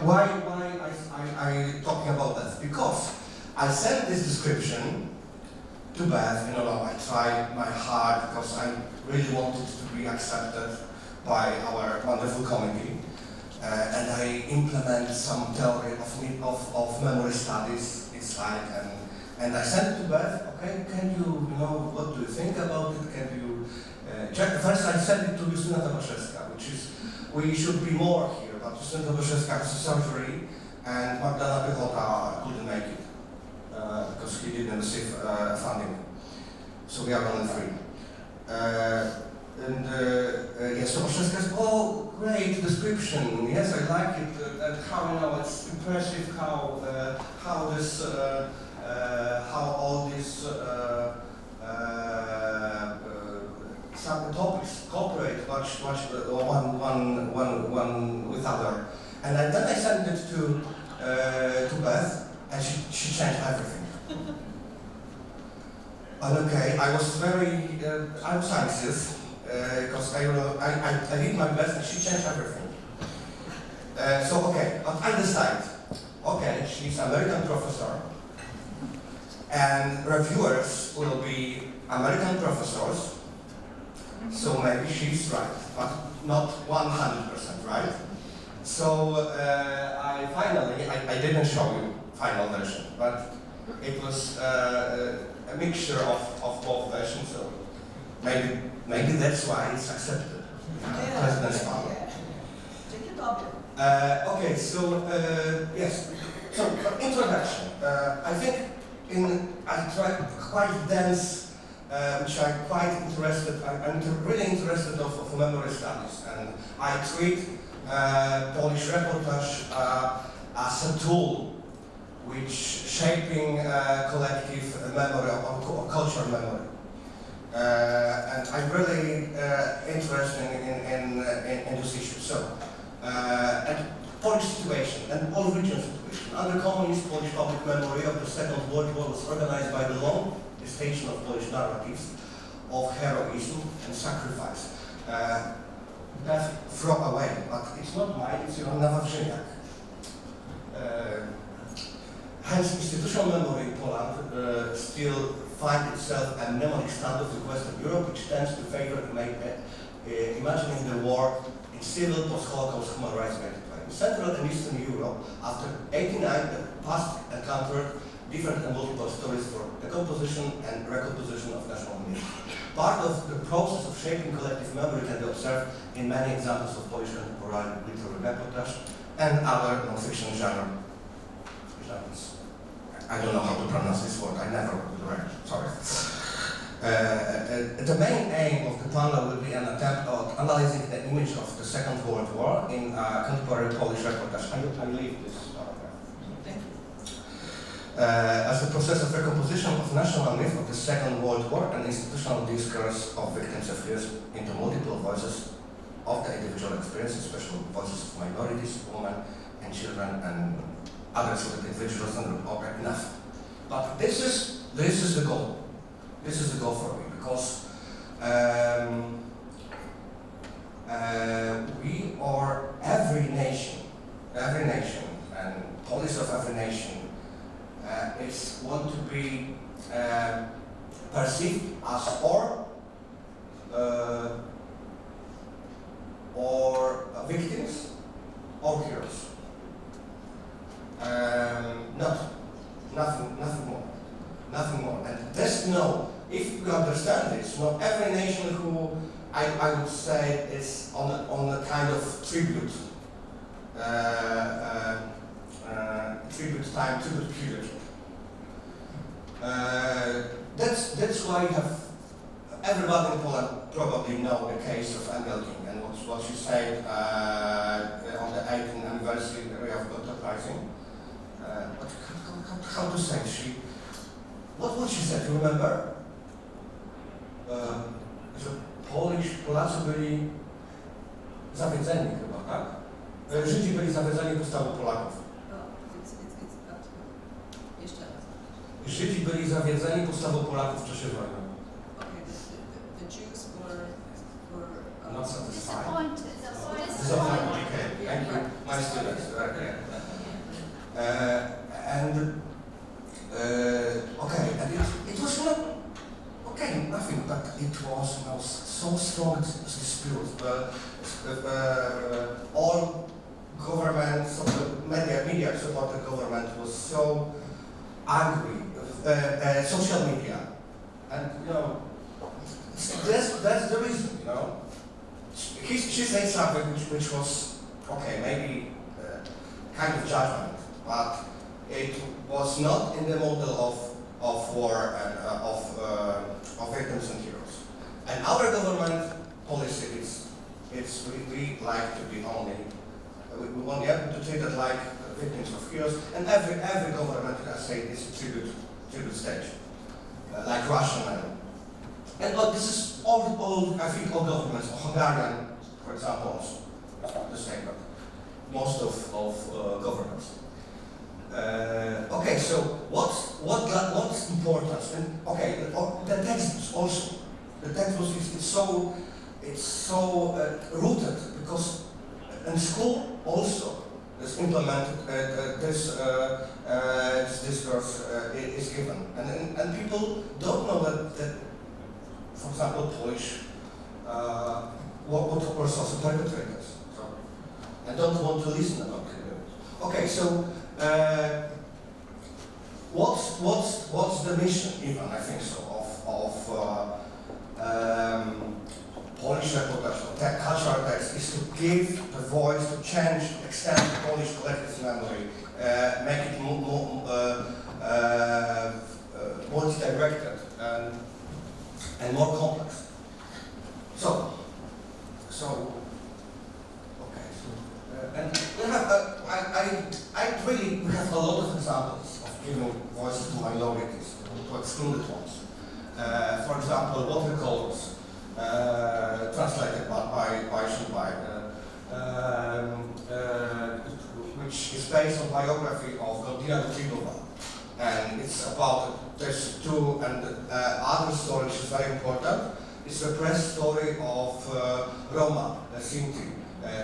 why I talking about that? Because I sent this description to Beth, you know, I tried my hard because I really wanted to be accepted by our wonderful committee. And I implement some theory of memory studies, it's like, and I sent it to Beth, okay, can you know, what do you think about it? Can you check? First I sent it to Justyna Tomaszewska, which is, we should be more here, but Justyna Tomaszewska has a surgery, and Magdalena couldn't make it, because he didn't receive funding. So we are only three. Yes, Tomaszewska says, oh, great description. Yes, I like it. And how, you know, it's impressive how this, how all these topics cooperate much one with other. And then I sent it to Beth, and she changed everything. And okay, I was very, I was anxious. Because I did my best and she changed everything. So okay, but I decide, okay, she's American professor and reviewers will be American professors, so maybe she's right, but not 100% right. So I didn't show you final version, but it was a mixture of both versions, so maybe that's why it's accepted. President's power. Okay, so yes. So introduction. I think I tried quite dense, which I'm quite interested. I'm really interested of memory studies, and I treat Polish reportage as a tool which shaping collective memory or cultural memory. And I'm really interested in this issue. So, and Polish situation and all region situation. Under communist Polish public memory of the Second World War was organized by the long gestation of Polish narratives of heroism and sacrifice. Beth throw away, but it's not mine, it's Joanna Wawrzyniak. Hence, institutional memory in Poland still finds itself a mnemonic standard in Western Europe, which tends to favor imagining the war in civil post-Holocaust human rights related way. In Central and Eastern Europe, after '89, the past encountered different and multiple stories for decomposition and recomposition of national myths. Part of the process of shaping collective memory can be observed in many examples of Polish contemporary literary reportage and other non-fiction genre. I don't know how to pronounce this word, I never would learn, sorry. The main aim of the panel will be an attempt at analyzing the image of the Second World War in contemporary Polish reportage. I leave this paragraph. Thank you. As a process of recomposition of national myth of the Second World War and institutional discourse of victims of years into multiple voices of the individual experience, especially voices of minorities, women, and children, and others with individuals and enough. But this is the goal. This is the goal for me, because we are every nation, and police of every nation is want to be perceived as or victims or heroes. Nothing more. And this, if we understand this, every nation who I would say is on a kind of tribute period. That's why you have everybody in Poland probably know the case of Engelking and what she said on the 18th anniversary of Gotha Uprising. How to say what she said, you remember? Że Polacy byli zawiedzeni chyba, tak? Żydzi byli zawiedzeni postawą Polaków. Jeszcze raz. Żydzi byli zawiedzeni postawą Polaków w czasie wojny. Okay, the Jews were I'm not satisfied. Disappointed. Okay, thank you. My students, okay. Okay, and it was not, okay, nothing, but it was so strong dispute. All governments, media support the government was so angry, social media, and that's the reason, She said something which was, okay, maybe kind of judgment, but it was not in the model of war and of victims and heroes. And our government policy is we like to be only, we want to treat it like victims of heroes, and every government can say it's a tribute stage, like Russian and this is all I think all governments, Hungarian, for example, also the same, but most of governments. Okay, so what's importance? And okay, the textbooks also. The textbooks it's so rooted because in school also is implemented. This discourse is given, and people don't know that for example, Polish what were social perpetrators, and don't want to listen about it. Okay, so. What's the mission, even I think so, of Polish reportage or cultural text is to give a voice, to change, extend Polish collective memory, make it more multi-directed and more complex. So and we have, we have a lot of examples of giving voices to minorities, to excluded ones. For example, watercolors, translated by Shameful, which is based on biography of Magdalena, and it's about this too, and other story which is very important. It's the press story of Roma, the Sinti,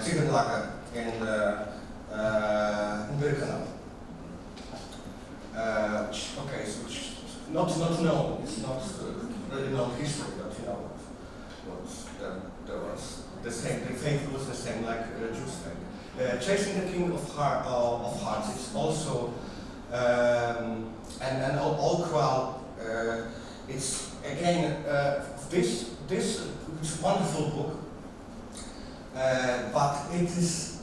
chicken lager in Birkenau. Which not known. It's not really known history, but there was the same. The fate was the same, like Jews' fate. Chasing the King of Hearts. It's also and all crowd. It's again this wonderful book, but it is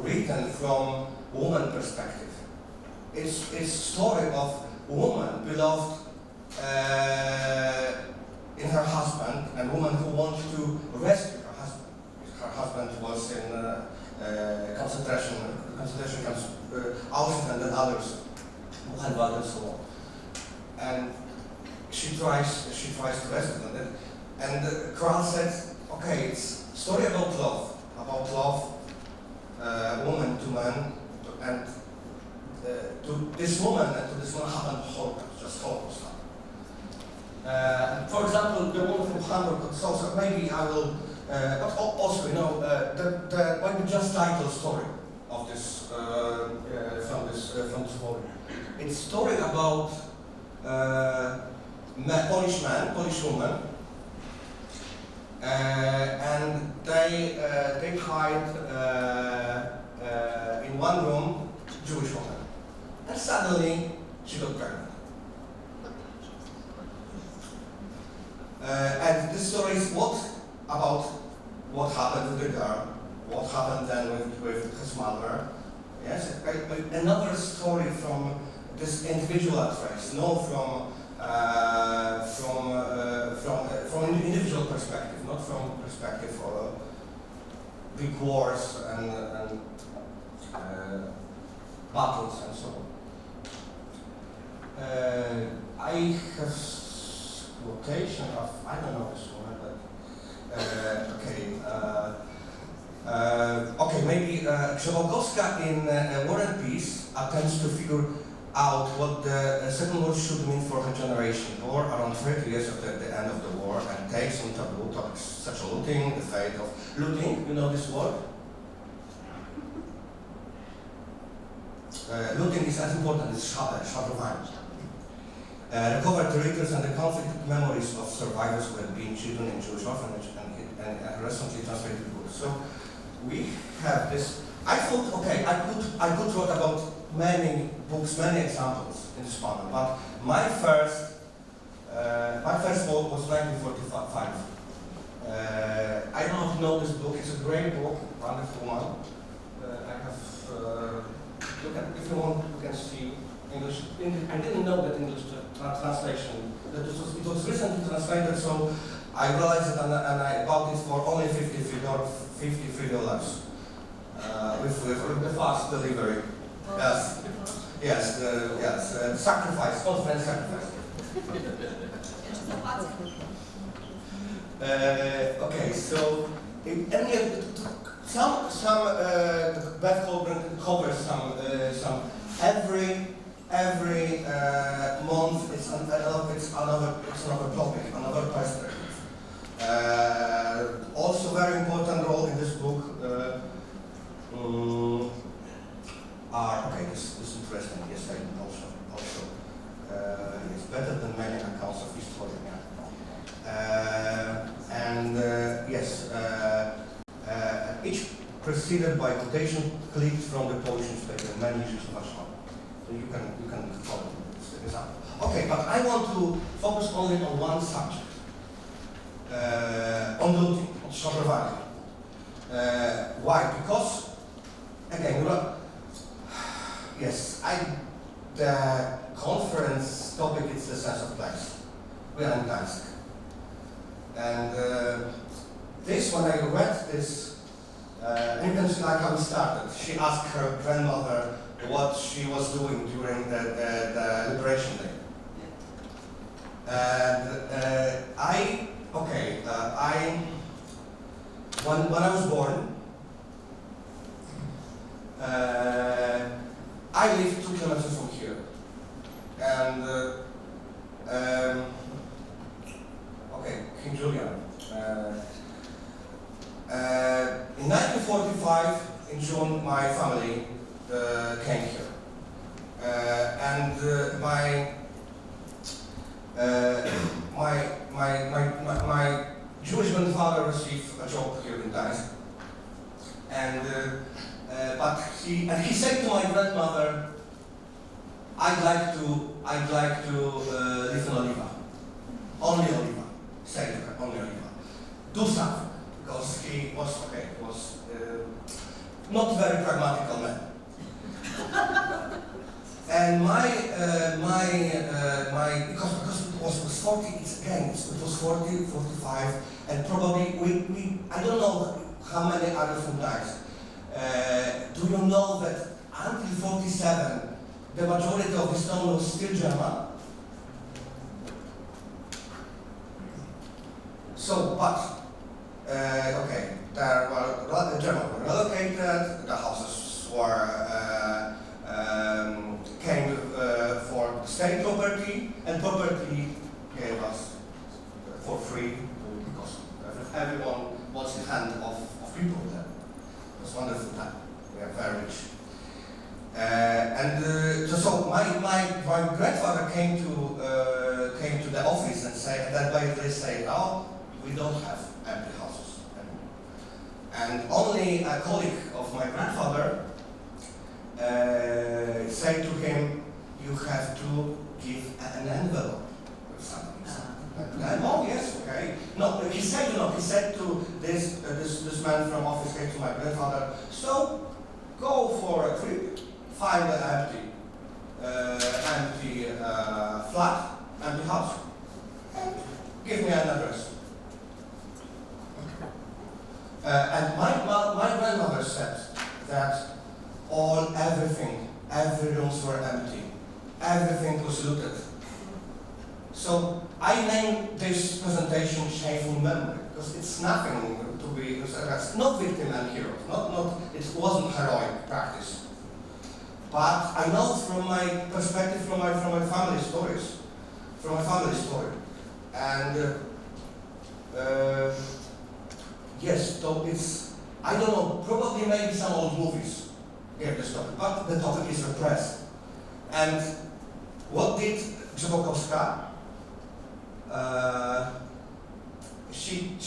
written from woman perspective. It's story of a woman beloved in her husband, and woman who wanted to rescue her husband. Her husband was in concentration camps, Auschwitz and others, Buchenwald and so on. And she tries to rescue them. And the crowd said, okay, it's story about love, woman to man, and to this woman and to this one happened just Holocaust. For example, the woman from Hamburg, so maybe I will, but also, maybe just title story of this, from this volume. It's story about Polish man, Polish woman, and they hide in one room, Jewish woman, and suddenly she got pregnant. And this story is about what happened with the girl, what happened then with his mother. Yes, another story from this individual trace, from an individual perspective, not from perspective of big wars and battles and so on. I have quotation of, I don't know this one, but maybe Grzebałkowska in War and Peace attempts to figure out what the Second War should mean for her generation, or around 30 years after the end of the war, and takes on taboo topics such as looting, the fate of looting. You know this word? Looting is as important as szabrowanie. Recovered territories and the conflict memories of survivors who had been children in Jewish orphanage and recently translated books. So we have this. I thought, okay, I could write about many books, many examples in this panel, but my first book was 1945. I don't know if you know this book. It's a great book, wonderful one. I have. Look at, if you want, you can see English. I didn't know that English translation. That it was recently translated, so I realized it and I bought it for only $53. With the fast delivery. Yes. Yes. Sacrifice, confidence sacrifice. Okay, so Beth Holmgren covers some every month it's another topic, another perspective. Also very important role in this book this is interesting. Yes, I also it's better than many accounts of history. Each preceded by quotation clipped from the Polish newspaper, many issues of Warsaw. So you can follow this example. Okay, but I want to focus only on one subject, on looting, on szabrowanie. Why? Because again, the conference topic is the sense of place. We are in Gdańsk. And when I read this, you can see like how it started. She asked her grandmother what she was doing during the Liberation Day. And when I was born, I lived 2 kilometers from here. And King Julian. In 1945, in June, my family came here, and my Jewish grandfather received a job here in Gdańsk, and he said to my grandmother, I'd like to live in Oliva, only Oliva. Say to her, only Oliva. Do something, because he was not very pragmatical man. And because it was 40, it was 40, 45, and probably I don't know how many other from Gdańsk. Do you know that until 47, the majority of the town was still German? So, the Germans were relocated, the houses came for state property, and property gave us for free because everyone was in hand of people there. It was a wonderful time. We are very rich. So my grandfather came to the office and said that they say, "Oh, we don't have empty houses anymore." And only a colleague of my grandfather said to him, "You have to give an envelope or something." Oh yes, okay. No, he said to this man from office came to my grandfather, "So go for a trip, find an empty flat, empty house, and give me an address." And my grandmother said that every rooms were empty, everything was looted. So I named this presentation Shameful Memory, because it's nothing to be, not victim and hero, it wasn't heroic practice. But I know from my perspective, from my family stories, from my family story, and yes, so it's, I don't know, probably maybe some old movies gave this topic, but the topic is repressed. And what did Grzebałkowska? She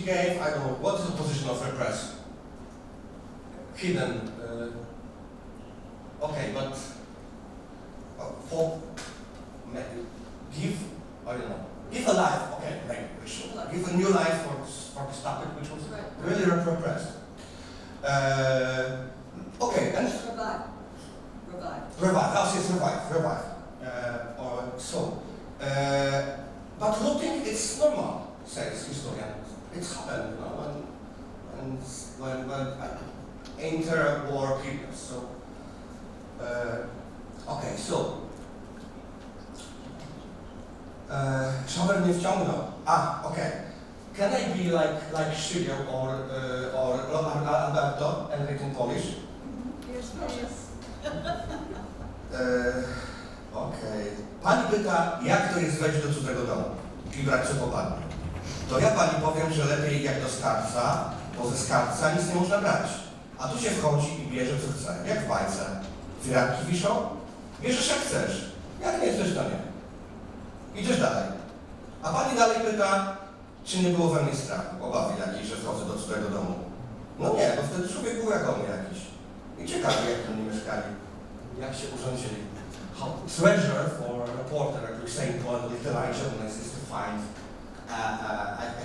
gave, I don't know, what is the position of repressed? Hidden. Okay, but for give, I don't know, give a life. Okay, maybe we should give a new life for this topic, which was really repressed. Okay, and Revive. Revive. Yes, revive. But looting, it's normal, says historian. It's happened, you know, when inter-war periods. So, okay, so. Szaber mnie wciągnął. Okay. Can I be like Shirley or Alberto and written in Polish? Yes, please. Okay. Pani pyta, jak to jest wejść do cudzego domu i brać co popadnie. To ja pani powiem, że lepiej jak do skarbca, bo ze skarbca nic nie można brać. A tu się wchodzi i bierze co chce, jak w bajce. Firanki wiszą? Bierzesz jak chcesz. Jak nie chcesz, to nie. Idziesz dalej. A pani dalej pyta, czy nie było we mnie strachu, obawy jakiejś, że wchodzę do cudzego domu. No nie, bo wtedy człowiek był jak on jakiś. I ciekawe, jak tam nie mieszkali, jak się urządzili. Treasure for a reporter, like we say in Poland, literary journalist, is to find a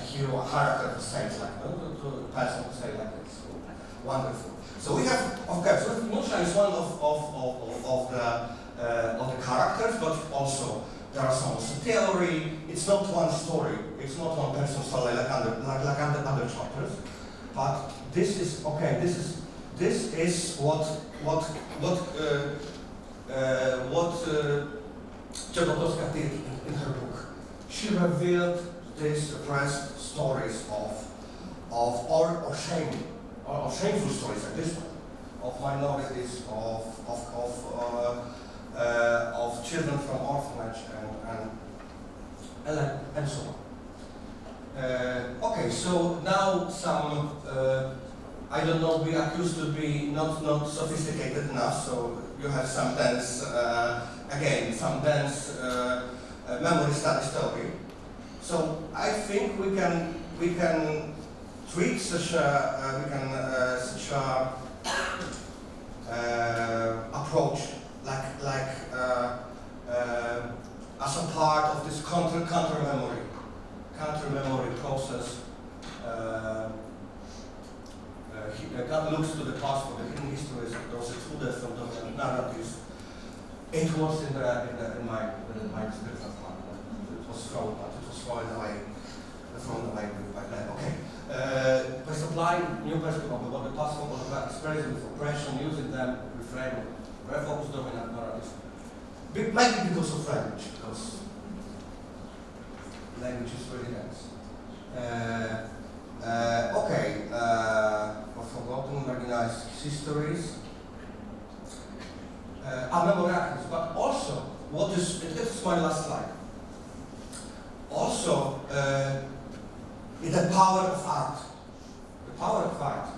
hero, a character who says like, to a person who says like this. So, wonderful. So we have, of course, Musha is one of the characters, but also there are some theory. It's not one story. It's not one person's story like other chapters. But this is okay. This is what Grzebałkowska did in her book. She revealed these repressed stories or shameful stories like this one, of minorities, of children from orphanage and so on. Okay, so now some I don't know, we accused to be not sophisticated enough, so you have some dense, some dense memory study story. So I think we can treat such a approach like as a part of this counter memory process. Looks to the past for the hidden histories of those excluded from dominant narratives. It was in my description of part. It was thrown away by Beth. Okay. By supplying new perspective about the past form of expression with oppression, using them, reframing, refocus dominant narratives. Maybe because of language, because language is really dense. Forgotten, marginalized histories, memories, but also, this is my last slide. Also, the power of art. The power of art.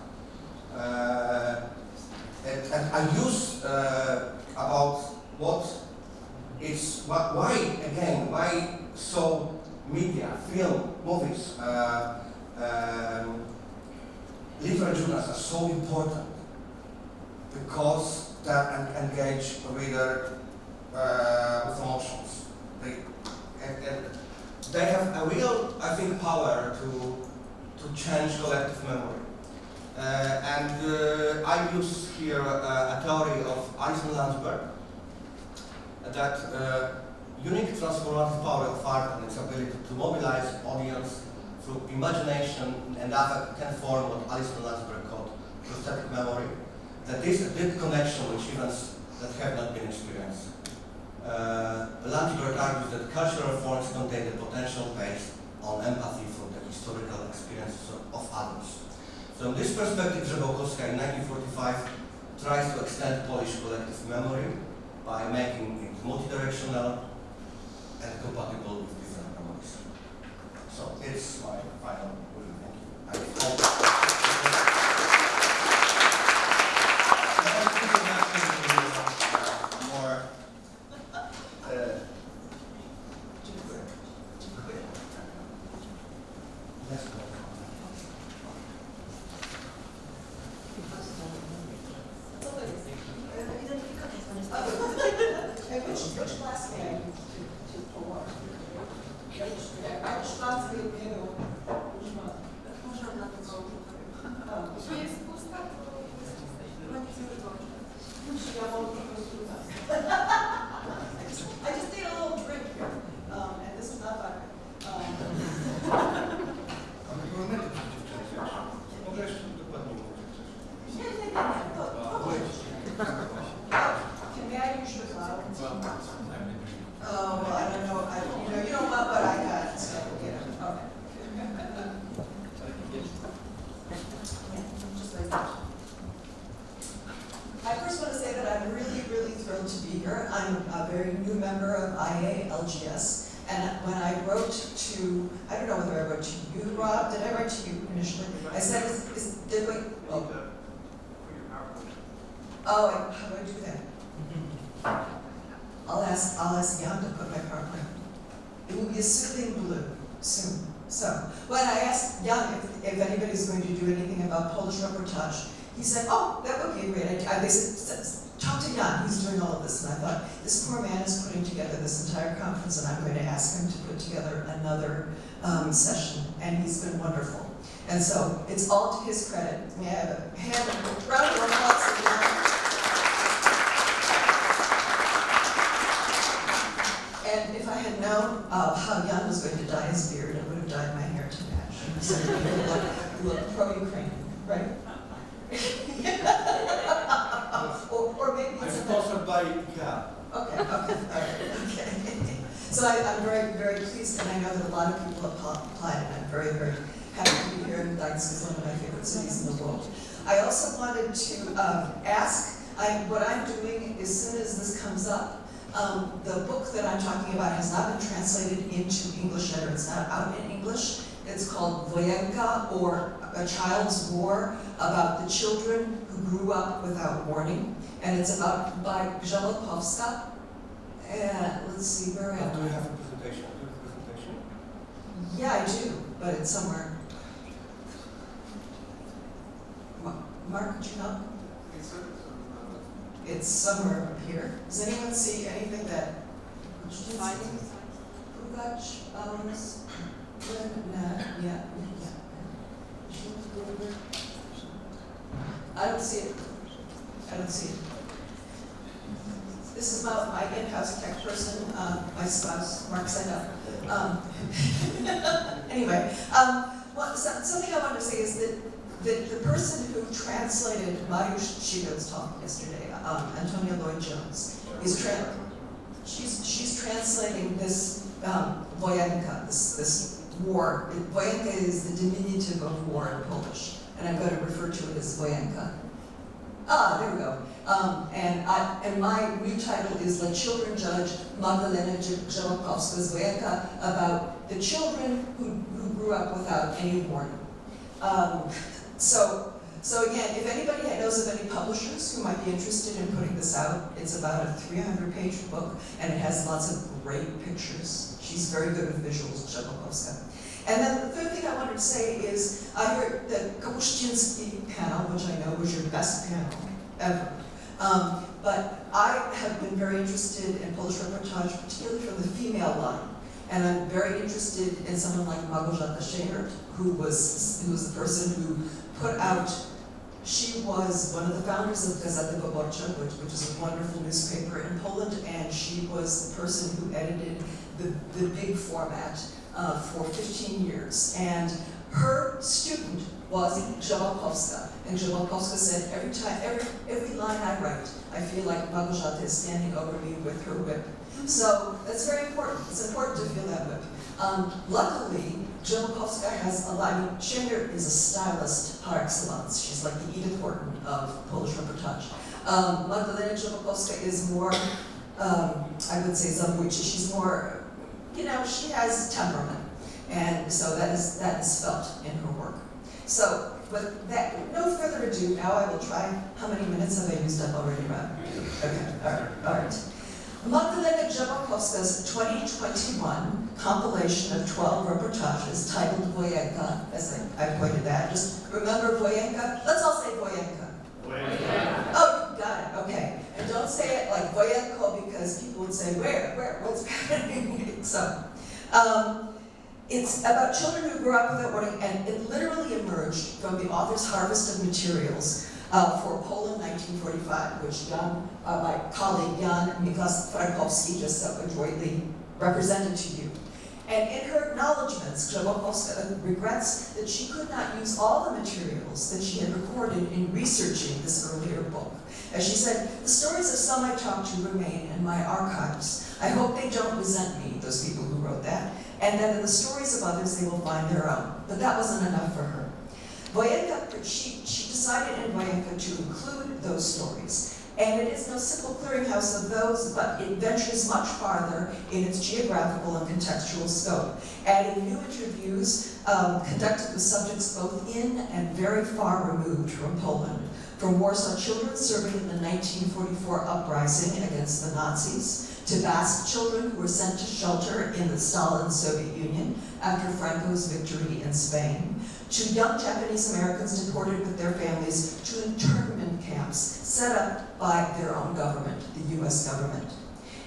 And I use about why so media, film, movies, literary journals are so important because they engage the reader with emotions. They have a real, I think, power to change collective memory. I use here a theory of Alison Landsberg that unique transformative power of art and its ability to mobilize audience through imagination and affect can form what Alison Landsberg called prosthetic memory, that is a deep connection with events that have not been experienced. Landsberg argues that cultural forms contain the potential based on empathy for the historical experiences of others. From this perspective, Grzebałkowska in 1945 tries to extend Polish collective memory by making it multidirectional and compatible with different memories. So it's my final word. Thank you. I hope more. Dziękuję. Dziękuję. Let's go. Which class name to pull up? Szklarskiej biegu. Można na to To jest pusta, to chyba nie zauważy. ja mam po prostu I just need a little drink here, and this is not vodka. Mogę jeszcze dokładnie mówić. Nie. May I use your cloud? Oh, well, I don't know. You don't want what I got, so okay. Just like that. I first want to say that I'm really, really thrilled to be here. I'm a very new member of IALJS, and when I wrote to, I don't know whether I wrote to you, Rob. Did I write to you initially? I said, how do I do that? I'll ask Jan to put my PowerPoint. It will be a soothing blue soon. So when I asked Jan if anybody's going to do anything about Polish reportage, he said, "Oh, that would be a great idea." They said, "Talk to Jan. He's doing all of this." And I thought, this poor man is putting together this entire conference, and I'm going to ask him to put together another session. And he's been wonderful. And so it's all to his credit. May I have a round of applause for Jan? And if I had known how Jan was going to dye his beard, I would have dyed my hair to match. So it would look pro-Ukrainian, right? or maybe I'm it's sponsored by IKEA. Okay. So I'm very, very pleased, and I know that a lot of people have applied, and I'm very, very happy to be here. Gdańsk is one of my favorite cities in the world. I also wanted to ask, what I'm doing as soon as this comes up, the book that I'm talking about has not been translated into English yet, or it's not out in English. It's called Wojenka, or A Child's War, about the children who grew up without warning. And it's by Grzebałkowska. Let's see, where am Do I? you have a presentation? Yeah, I do, but it's somewhere. Mark, could you help? It's somewhere up here. Does anyone see anything that? Frukacz, yeah. I don't see it. This is my in-house tech person, my spouse, Mark set up. Anyway, something I wanted to say is that the person who translated Mariusz Shigo's talk yesterday, Antonia Lloyd-Jones, she's translating this Wojenka, this war. Wojenka is the diminutive of war in Polish, and I'm going to refer to it as Wojenka. There we go. And my new title is "Let Children Judge Magdalena Grzebałkowska's Wojenka," about the children who grew up without any warning. So again, if anybody knows of any publishers who might be interested in putting this out, it's about a 300-page book, and it has lots of great pictures. She's very good with visuals, Grzebałkowska. And then the third thing I wanted to say is, I heard the Kapuściński panel, which I know was your best panel ever. But I have been very interested in Polish reportage, particularly from the female line. And I'm very interested in someone like Małgorzata Szejnert, who was the person who put out, she was one of the founders of Gazeta Wyborcza, which is a wonderful newspaper in Poland, and she was the person who edited the big format for 15 years. And her student was Grzebałkowska. And Grzebałkowska said, every line I write, I feel like Małgorzata is standing over me with her whip. So that's very important. It's important to feel that whip. Luckily, Grzebałkowska has a lot. Szejnert is a stylist par excellence. She's like the Edith Wharton of Polish reportage. Magdalena Grzebałkowska is more, I would say, zabójczy. She's more, she has temperament. And so that is felt in her work. So, with that, no further ado, now I will try. How many minutes have I used up already, Rob? Okay, all right. Magdalena Grzebałkowska's 2021 compilation of 12 reportages titled Wojenka, as I pointed out. Just remember Wojenka? Let's all say Wojenka. Wojenka. Oh, you got it, okay. And don't say it like Wojenko because people would say, where, what's happening? So, it's about children who grew up without warning, and it literally emerged from the author's harvest of materials for Poland 1945, which my colleague Jan Miklas-Frankowski just so adroitly represented to you. And in her acknowledgments, Grzebałkowska regrets that she could not use all the materials that she had recorded in researching this earlier book. As she said, the stories of some I talked to remain in my archives. I hope they don't resent me, those people who wrote that, and that in the stories of others they will find their own. But that wasn't enough for her. Wojenka, she decided in Wojenka to include those stories. And it is no simple clearinghouse of those, but it ventures much farther in its geographical and contextual scope, adding new interviews conducted with subjects both in and very far removed from Poland, from Warsaw children serving in the 1944 uprising against the Nazis, to Basque children who were sent to shelter in the Stalin Soviet Union after Franco's victory in Spain, to young Japanese Americans deported with their families to internment camps set up by their own government, the US government.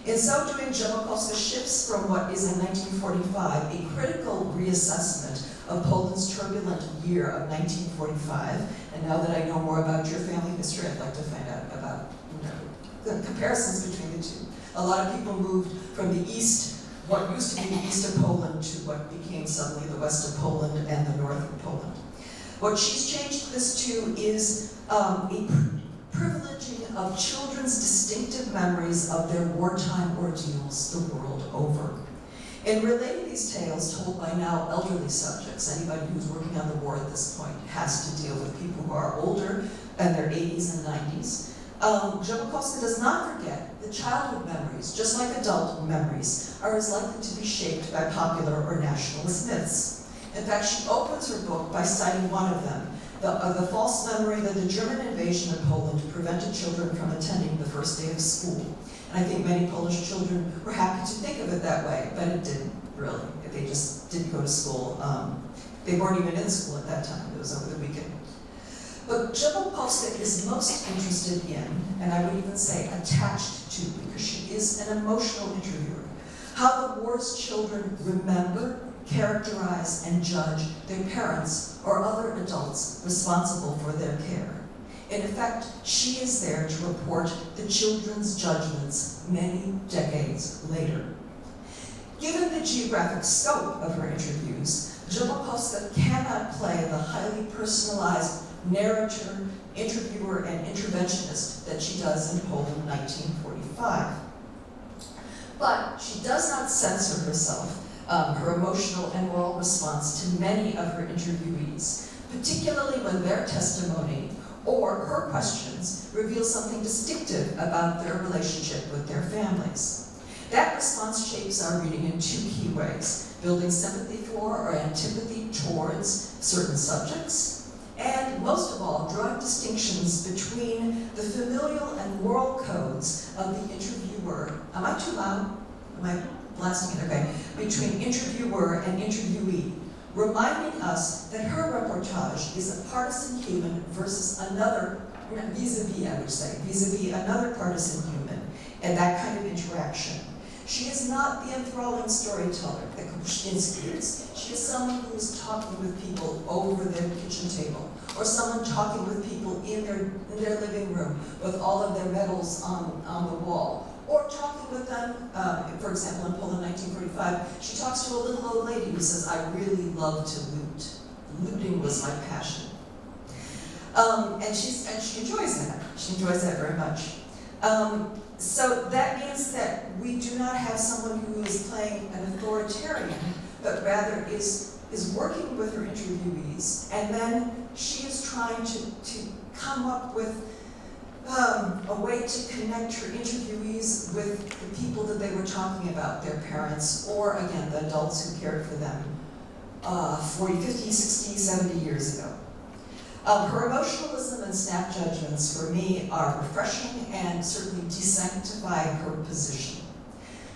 In so doing, Grzebałkowska shifts from what is in 1945 a critical reassessment of Poland's turbulent year of 1945. And now that I know more about your family history, I'd like to find out about the comparisons between the two. A lot of people moved from the east, what used to be the east of Poland, to what became suddenly the west of Poland and the north of Poland. What she's changed this to is a privileging of children's distinctive memories of their wartime ordeals the world over. In relating these tales told by now elderly subjects, anybody who's working on the war at this point has to deal with people who are older in their 80s and 90s. Grzebałkowska does not forget that childhood memories, just like adult memories, are as likely to be shaped by popular or nationalist myths. In fact, she opens her book by citing one of them, the false memory that the German invasion of Poland prevented children from attending the first day of school. And I think many Polish children were happy to think of it that way, but it didn't really. They just didn't go to school. They weren't even in school at that time. It was over the weekend. But Grzebałkowska is most interested in, and I would even say attached to, because she is an emotional interviewer, how the war's children remember, characterize, and judge their parents or other adults responsible for their care. In effect, she is there to report the children's judgments many decades later. Given the geographic scope of her interviews, Grzebałkowska cannot play the highly personalized narrator, interviewer, and interventionist that she does in Poland 1945. But she does not censor herself, her emotional and moral response to many of her interviewees, particularly when their testimony or her questions reveal something distinctive about their relationship with their families. That response shapes our reading in two key ways: building sympathy for or antipathy towards certain subjects, and most of all, drawing distinctions between the familial and moral codes of the interviewer. Am I too loud? Am I blasting it? Okay. Between interviewer and interviewee, reminding us that her reportage is a partisan human versus another, vis-a-vis, I would say, vis-a-vis another partisan human, and that kind of interaction. She is not the enthralling storyteller that Kuczynski is. She is someone who is talking with people over their kitchen table, or someone talking with people in their living room with all of their medals on the wall, or talking with them, for example, in Poland 1945, she talks to a little old lady who says, "I really love to loot. Looting was my passion." And she enjoys that. She enjoys that very much. So that means that we do not have someone who is playing an authoritarian, but rather is working with her interviewees, and then she is trying to come up with a way to connect her interviewees with the people that they were talking about, their parents, or again, the adults who cared for them 40, 50, 60, 70 years ago. Her emotionalism and snap judgments for me are refreshing and certainly desanctify her position.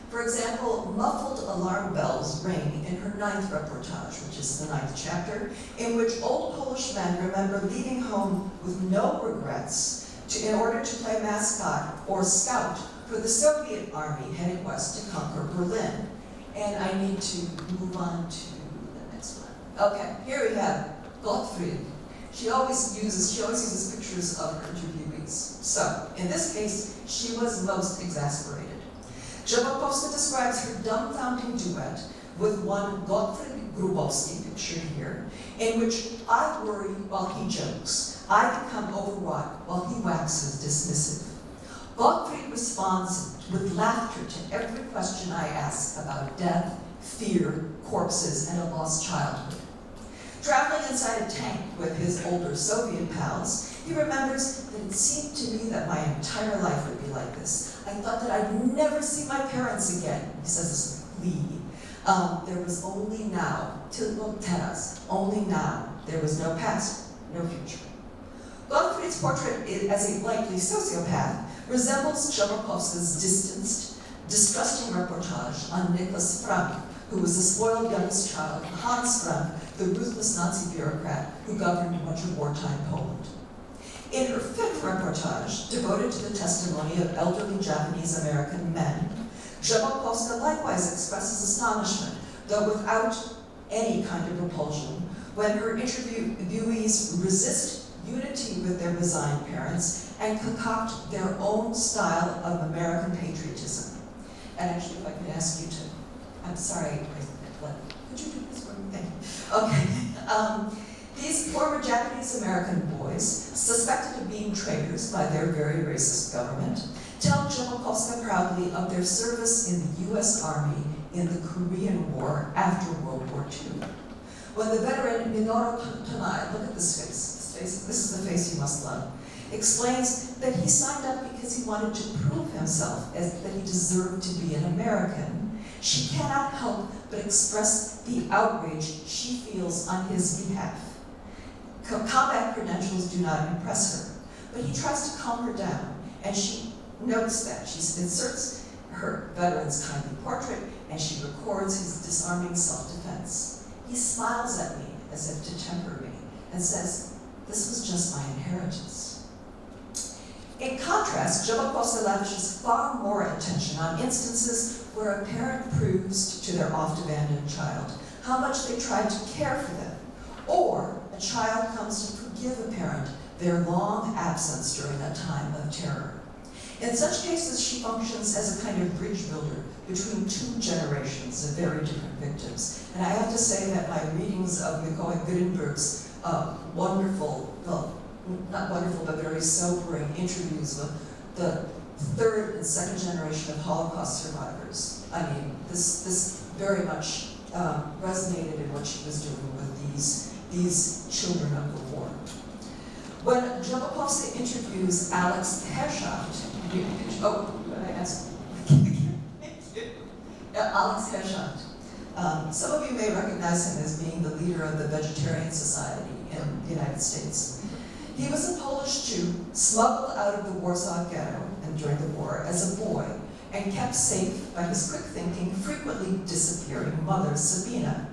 For example, muffled alarm bells ring in her 9th reportage, which is the 9th chapter, in which old Polish men remember leaving home with no regrets in order to play mascot or scout for the Soviet army heading west to conquer Berlin. And I need to move on to the next one. Okay, here we have Gottfried. She always uses pictures of her interviewees. So, in this case, she was most exasperated. Grzebałkowska describes her dumbfounding duet with one Gottfried Grubowski, pictured here, in which I worry while he jokes, I become overwrought while he waxes dismissive. Gottfried responds with laughter to every question I ask about death, fear, corpses, and a lost childhood. Traveling inside a tank with his older Soviet pals, he remembers that it seemed to me that my entire life would be like this. I thought that I'd never see my parents again. He says this with glee. There was only now, teraz, only now. There was no past, no future. Gottfried's portrait as a likely sociopath resembles Grzebałkowska's distanced, distrusting reportage on Miklas-Frankowski, who was a spoiled youngest child of Hans Frank, the ruthless Nazi bureaucrat who governed much of wartime Poland. In her 5th reportage, devoted to the testimony of elderly Japanese-American men, Grzebałkowska likewise expresses astonishment, though without any kind of repulsion, when her interviewees resist unity with their resigned parents and concoct their own style of American patriotism. And actually, if I could ask you to, I'm sorry, could you do this for me? Thank you. Okay. These former Japanese-American boys, suspected of being traitors by their very racist government, tell Grzebałkowska proudly of their service in the U.S. Army in the Korean War after World War II. When the veteran Minoru Tanai, look at this face, this is the face you must love, explains that he signed up because he wanted to prove himself that he deserved to be an American, she cannot help but express the outrage she feels on his behalf. Combat credentials do not impress her, but he tries to calm her down, and she notes that. She inserts her veteran's kindly portrait, and she records his disarming self-defense. He smiles at me as if to temper me, and says, "This was just my inheritance." In contrast, Grzebałkowska lavishes far more attention on instances where a parent proves to their oft-abandoned child how much they tried to care for them, or a child comes to forgive a parent their long absence during a time of terror. In such cases, she functions as a kind of bridge builder between 2 generations of very different victims. And I have to say that my readings of Mikołajewski's wonderful, well, not wonderful, but very sobering interviews with the 3rd and 2nd generation of Holocaust survivors. I mean, this very much resonated in what she was doing with these children of the war. When Grzebałkowska interviews Alex Hershaft, Alex Hershaft. Some of you may recognize him as being the leader of the Vegetarian Society in the United States. He was a Polish Jew smuggled out of the Warsaw Ghetto and during the war as a boy and kept safe by his quick-thinking, frequently disappearing mother, Sabina.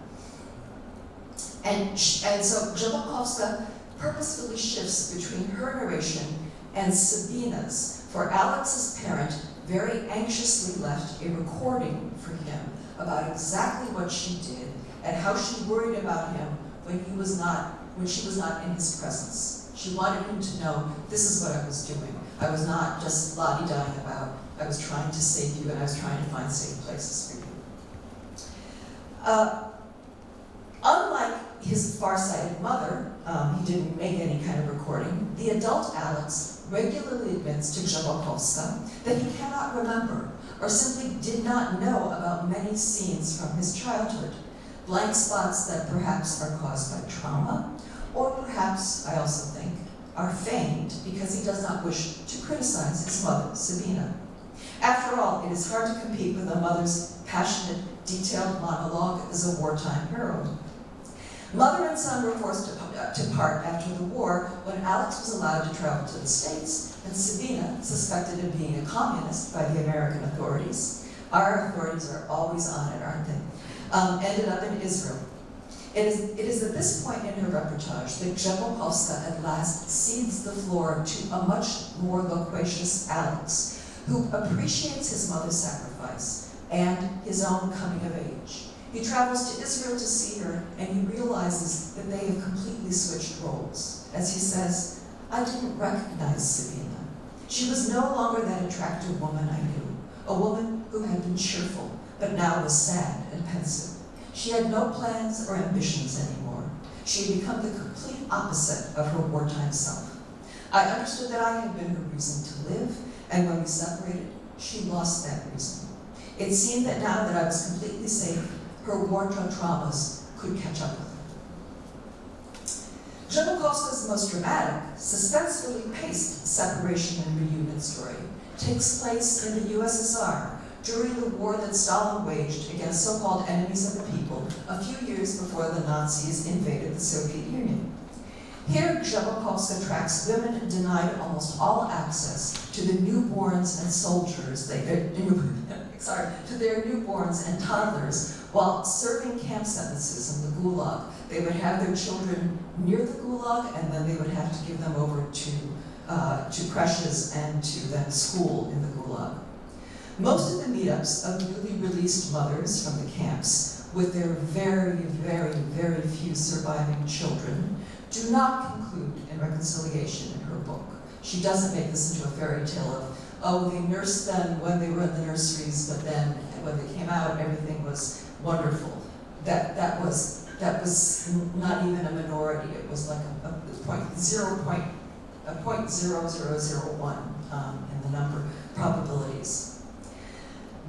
And so Grzebałkowska purposefully shifts between her narration and Sabina's, for Alex's parent very anxiously left a recording for him about exactly what she did and how she worried about him when she was not in his presence. She wanted him to know, this is what I was doing. I was not just la-di-daing about, I was trying to save you and I was trying to find safe places for you. Unlike his far-sighted mother, he didn't make any kind of recording, the adult Alex regularly admits to Grzebałkowska that he cannot remember or simply did not know about many scenes from his childhood, blank spots that perhaps are caused by trauma, or perhaps, I also think, are feigned because he does not wish to criticize his mother, Sabina. After all, it is hard to compete with a mother's passionate, detailed monologue as a wartime hero. Mother and son were forced to part after the war when Alex was allowed to travel to the States, and Sabina, suspected of being a communist by the American authorities, our authorities are always on it, aren't they, ended up in Israel. It is at this point in her reportage that Grzebałkowska at last cedes the floor to a much more loquacious Alex, who appreciates his mother's sacrifice and his own coming of age. He travels to Israel to see her, and he realizes that they have completely switched roles. As he says, I didn't recognize Sabina. She was no longer that attractive woman I knew, a woman who had been cheerful, but now was sad and pensive. She had no plans or ambitions anymore. She had become the complete opposite of her wartime self. I understood that I had been her reason to live, and when we separated, she lost that reason. It seemed that now that I was completely safe, her wartime traumas could catch up with her. Grzebałkowska's most dramatic, suspensefully paced separation and reunion story takes place in the USSR during the war that Stalin waged against so-called enemies of the people a few years before the Nazis invaded the Soviet Union. Here, Grzebałkowska tracks women denied almost all access to the newborns and soldiers, to their newborns and toddlers while serving camp sentences in the Gulag. They would have their children near the Gulag, and then they would have to give them over to creches and to then school in the Gulag. Most of the meetups of newly released mothers from the camps with their very, very, very few surviving children do not conclude in reconciliation in her book. She doesn't make this into a fairy tale of, oh, they nursed them when they were in the nurseries, but then when they came out, everything was wonderful. That was not even a minority. It was like a 0.0001 in the number probabilities.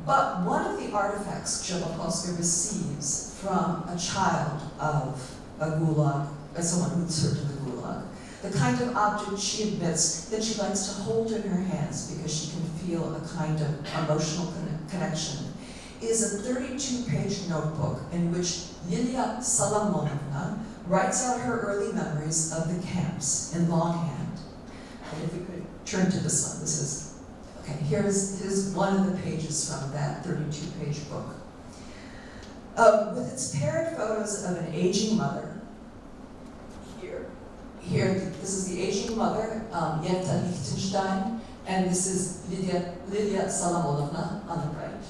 But one of the artifacts Grzebałkowska receives from a child of a Gulag, as someone who served in the Gulag, the kind of object she admits that she likes to hold in her hands because she can feel a kind of emotional connection, is a 32-page notebook in which Lilia Salamonovna writes out her early memories of the camps in longhand. And if we could turn to this one, this is, okay, here's one of the pages from that 32-page book. With its paired photos of an aging mother, here, this is the aging mother, Yenta Lichtenstein, and this is Lilia Salamonovna on the right.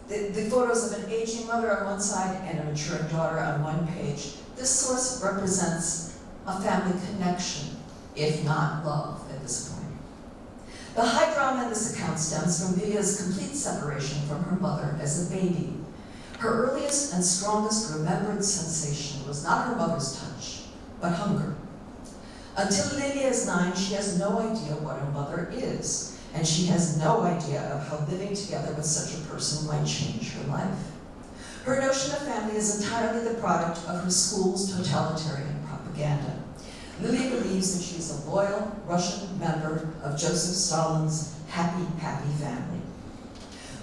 The photos of an aging mother on one side and a maturing daughter on one page. This source represents a family connection, if not love, at this point. The high drama in this account stems from Lilia's complete separation from her mother as a baby. Her earliest and strongest remembered sensation was not her mother's touch, but hunger. Until Lilia is 9, she has no idea what a mother is, and she has no idea of how living together with such a person might change her life. Her notion of family is entirely the product of her school's totalitarian propaganda. Lilia believes that she is a loyal Russian member of Joseph Stalin's happy, happy family.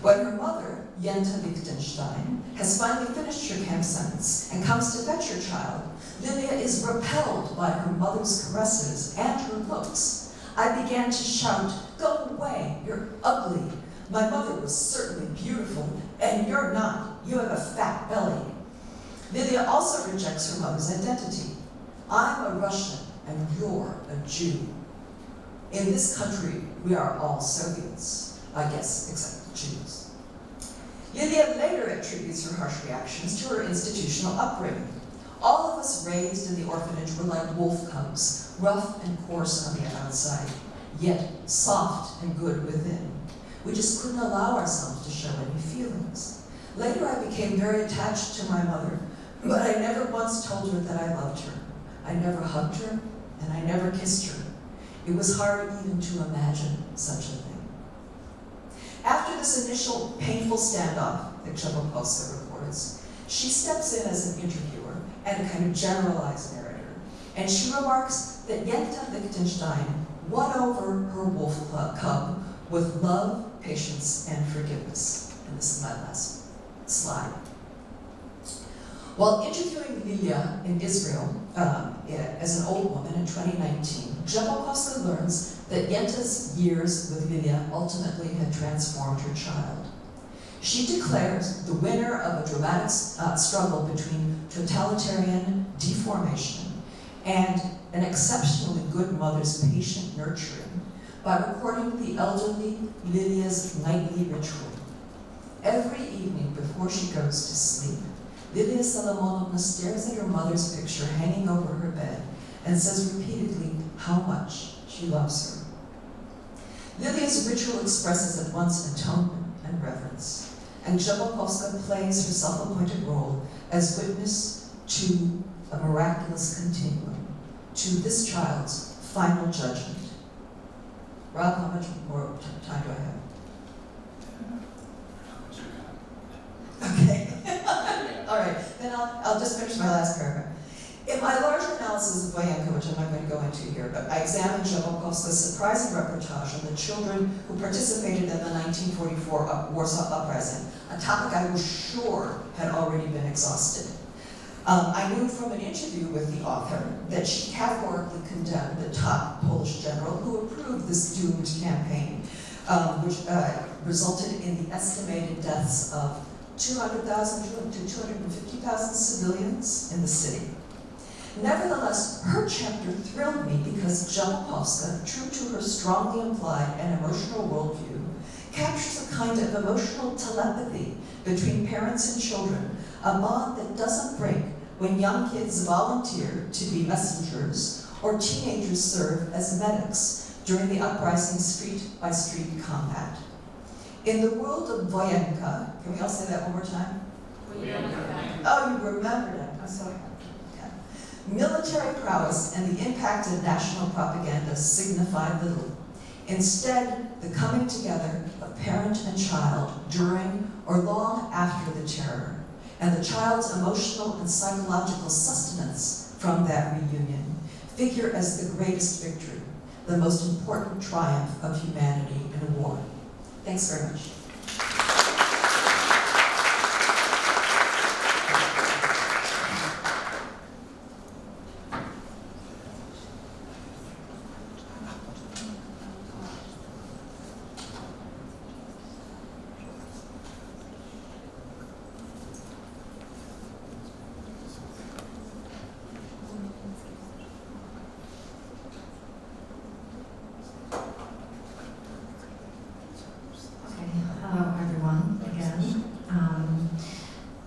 When her mother, Yenta Lichtenstein, has finally finished her camp sentence and comes to fetch her child, Lilia is repelled by her mother's caresses and her looks. I began to shout, "Go away, you're ugly. My mother was certainly beautiful, and you're not. You have a fat belly." Lilia also rejects her mother's identity. I'm a Russian, and you're a Jew. In this country, we are all Soviets, I guess, except the Jews. Lilia later attributes her harsh reactions to her institutional upbringing. All of us raised in the orphanage were like wolf cubs, rough and coarse on the outside, yet soft and good within. We just couldn't allow ourselves to show any feelings. Later I became very attached to my mother, but I never once told her that I loved her. I never hugged her, and I never kissed her. It was hard even to imagine such a thing. After this initial painful standoff that Grzebałkowska reports, she steps in as an interviewer and a kind of generalized narrator. And she remarks that Jenta Wittgenstein won over her wolf cub with love, patience, and forgiveness. And this is my last slide. While interviewing Lilia in Israel as an old woman in 2019, Grzebałkowska learns that Jenta's years with Lilia ultimately had transformed her child. She declares the winner of a dramatic struggle between totalitarian deformation and an exceptionally good mother's patient nurturing by recording the elderly Lilia's nightly ritual. Every evening before she goes to sleep, Lilia Solomonovna stares at her mother's picture hanging over her bed and says repeatedly how much she loves her. Lilia's ritual expresses at once atonement and reverence, and Grzebałkowska plays her self-appointed role as witness to a miraculous continuum, to this child's final judgment. Rob, how much more time do I have? Okay. All right, then I'll just finish my last paragraph. In my larger analysis of Wojenka, which I'm not going to go into here, but I examined Grzebałkowska's surprising reportage on the children who participated in the 1944 Warsaw Uprising, a topic I was sure had already been exhausted. I knew from an interview with the author that she categorically condemned the top Polish general who approved this doomed campaign, which resulted in the estimated deaths of 200,000 to 250,000 civilians in the city. Nevertheless, her chapter thrilled me because Grzebałkowska, true to her strongly implied and emotional worldview, captures a kind of emotional telepathy between parents and children, a bond that doesn't break when young kids volunteer to be messengers or teenagers serve as medics during the uprising street-by-street combat. In the world of Wojenka, can we all say that one more time? Oh, you remembered it. I'm sorry. Okay. Military prowess and the impact of national propaganda signify little. Instead, the coming together of parent and child during or long after the terror, and the child's emotional and psychological sustenance from that reunion figure as the greatest victory, the most important triumph of humanity in a war. Thanks very much.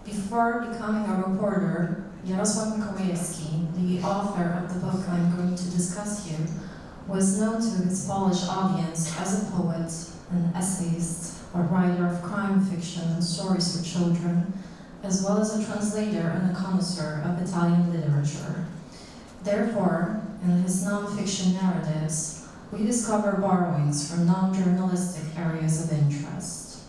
Before becoming a reporter, Jarosław Mikołajewski, the author of the book I'm going to discuss here, was known to his Polish audience as a poet, an essayist, a writer of crime fiction and stories for children, as well as a translator and a connoisseur of Italian literature. Therefore, in his non-fiction narratives, we discover borrowings from non-journalistic areas of interest.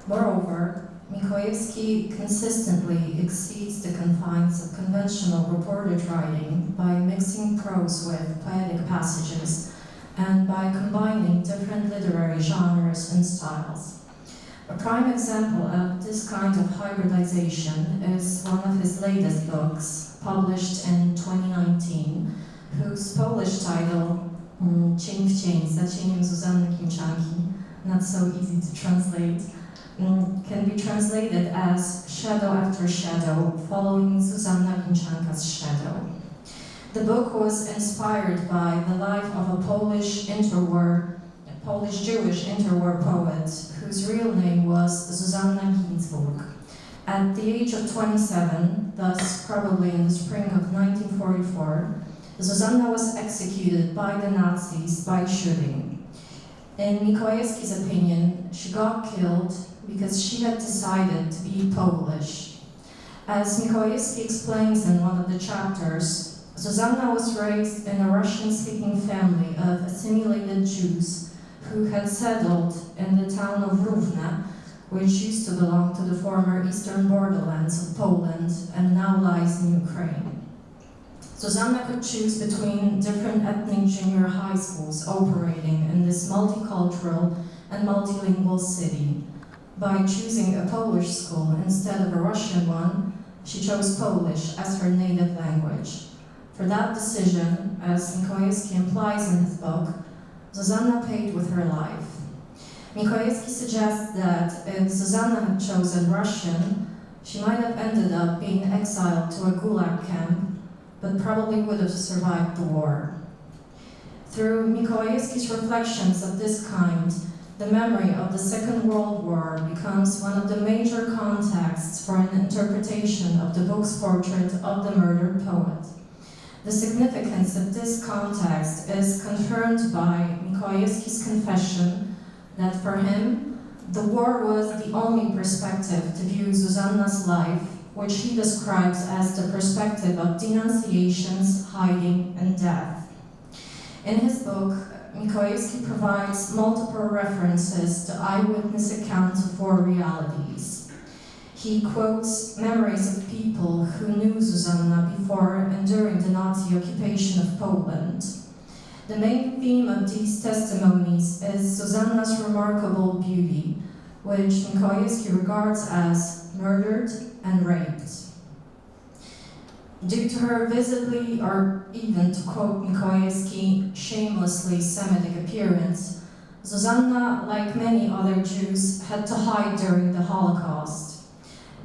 Moreover, Mikołajewski consistently exceeds the confines of conventional reportage writing by mixing prose with poetic passages and by combining different literary genres and styles. A prime example of this kind of hybridization is one of his latest books, published in 2019, whose Polish title, Cień w cień, Za cieniem Zuzanny Klimczanki, not so easy to translate, can be translated as Shadow After Shadow, following Zuzanna Klimczanka's shadow. The book was inspired by the life of a Polish Jewish interwar poet whose real name was Zuzanna Ginsburg. At the age of 27, thus probably in the spring of 1944, Zuzanna was executed by the Nazis by shooting. In Mikołajewski's opinion, she got killed because she had decided to be Polish. As Mikołajewski explains in one of the chapters, Zuzanna was raised in a Russian-speaking family of assimilated Jews who had settled in the town of Równe, which used to belong to the former eastern borderlands of Poland and now lies in Ukraine. Zuzanna could choose between different ethnic junior high schools operating in this multicultural and multilingual city. By choosing a Polish school instead of a Russian one, she chose Polish as her native language. For that decision, as Mikołajewski implies in his book, Zuzanna paid with her life. Mikołajewski suggests that if Zuzanna had chosen Russian, she might have ended up being exiled to a gulag camp, but probably would have survived the war. Through Mikołajewski's reflections of this kind, the memory of the Second World War becomes one of the major contexts for an interpretation of the book's portrait of the murdered poet. The significance of this context is confirmed by Mikołajewski's confession that for him, the war was the only perspective to view Zuzanna's life, which he describes as the perspective of denunciations, hiding, and death. In his book, Mikołajewski provides multiple references to eyewitness accounts of war realities. He quotes memories of people who knew Zuzanna before and during the Nazi occupation of Poland. The main theme of these testimonies is Zuzanna's remarkable beauty, which Mikołajewski regards as murdered and raped. Due to her visibly, or even to quote Mikołajewski, shamelessly Semitic appearance, Zuzanna, like many other Jews, had to hide during the Holocaust.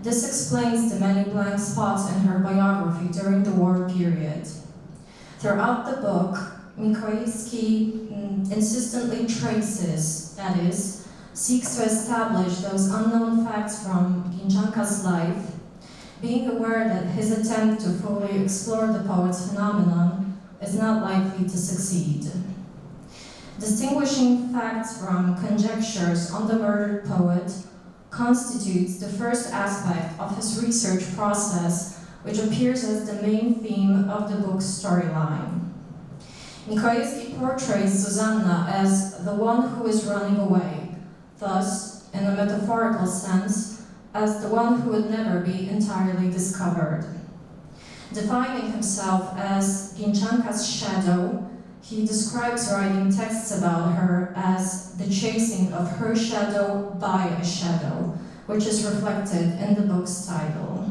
This explains the many blank spots in her biography during the war period. Throughout the book, Mikołajewski insistently traces, that is, seeks to establish those unknown facts from Gdańska's life, being aware that his attempt to fully explore the poet's phenomenon is not likely to succeed. Distinguishing facts from conjectures on the murdered poet constitutes the first aspect of his research process, which appears as the main theme of the book's storyline. Mikołajewski portrays Zuzanna as the one who is running away, thus, in a metaphorical sense, as the one who would never be entirely discovered. Defining himself as Gdańska's shadow, he describes writing texts about her as the chasing of her shadow by a shadow, which is reflected in the book's title.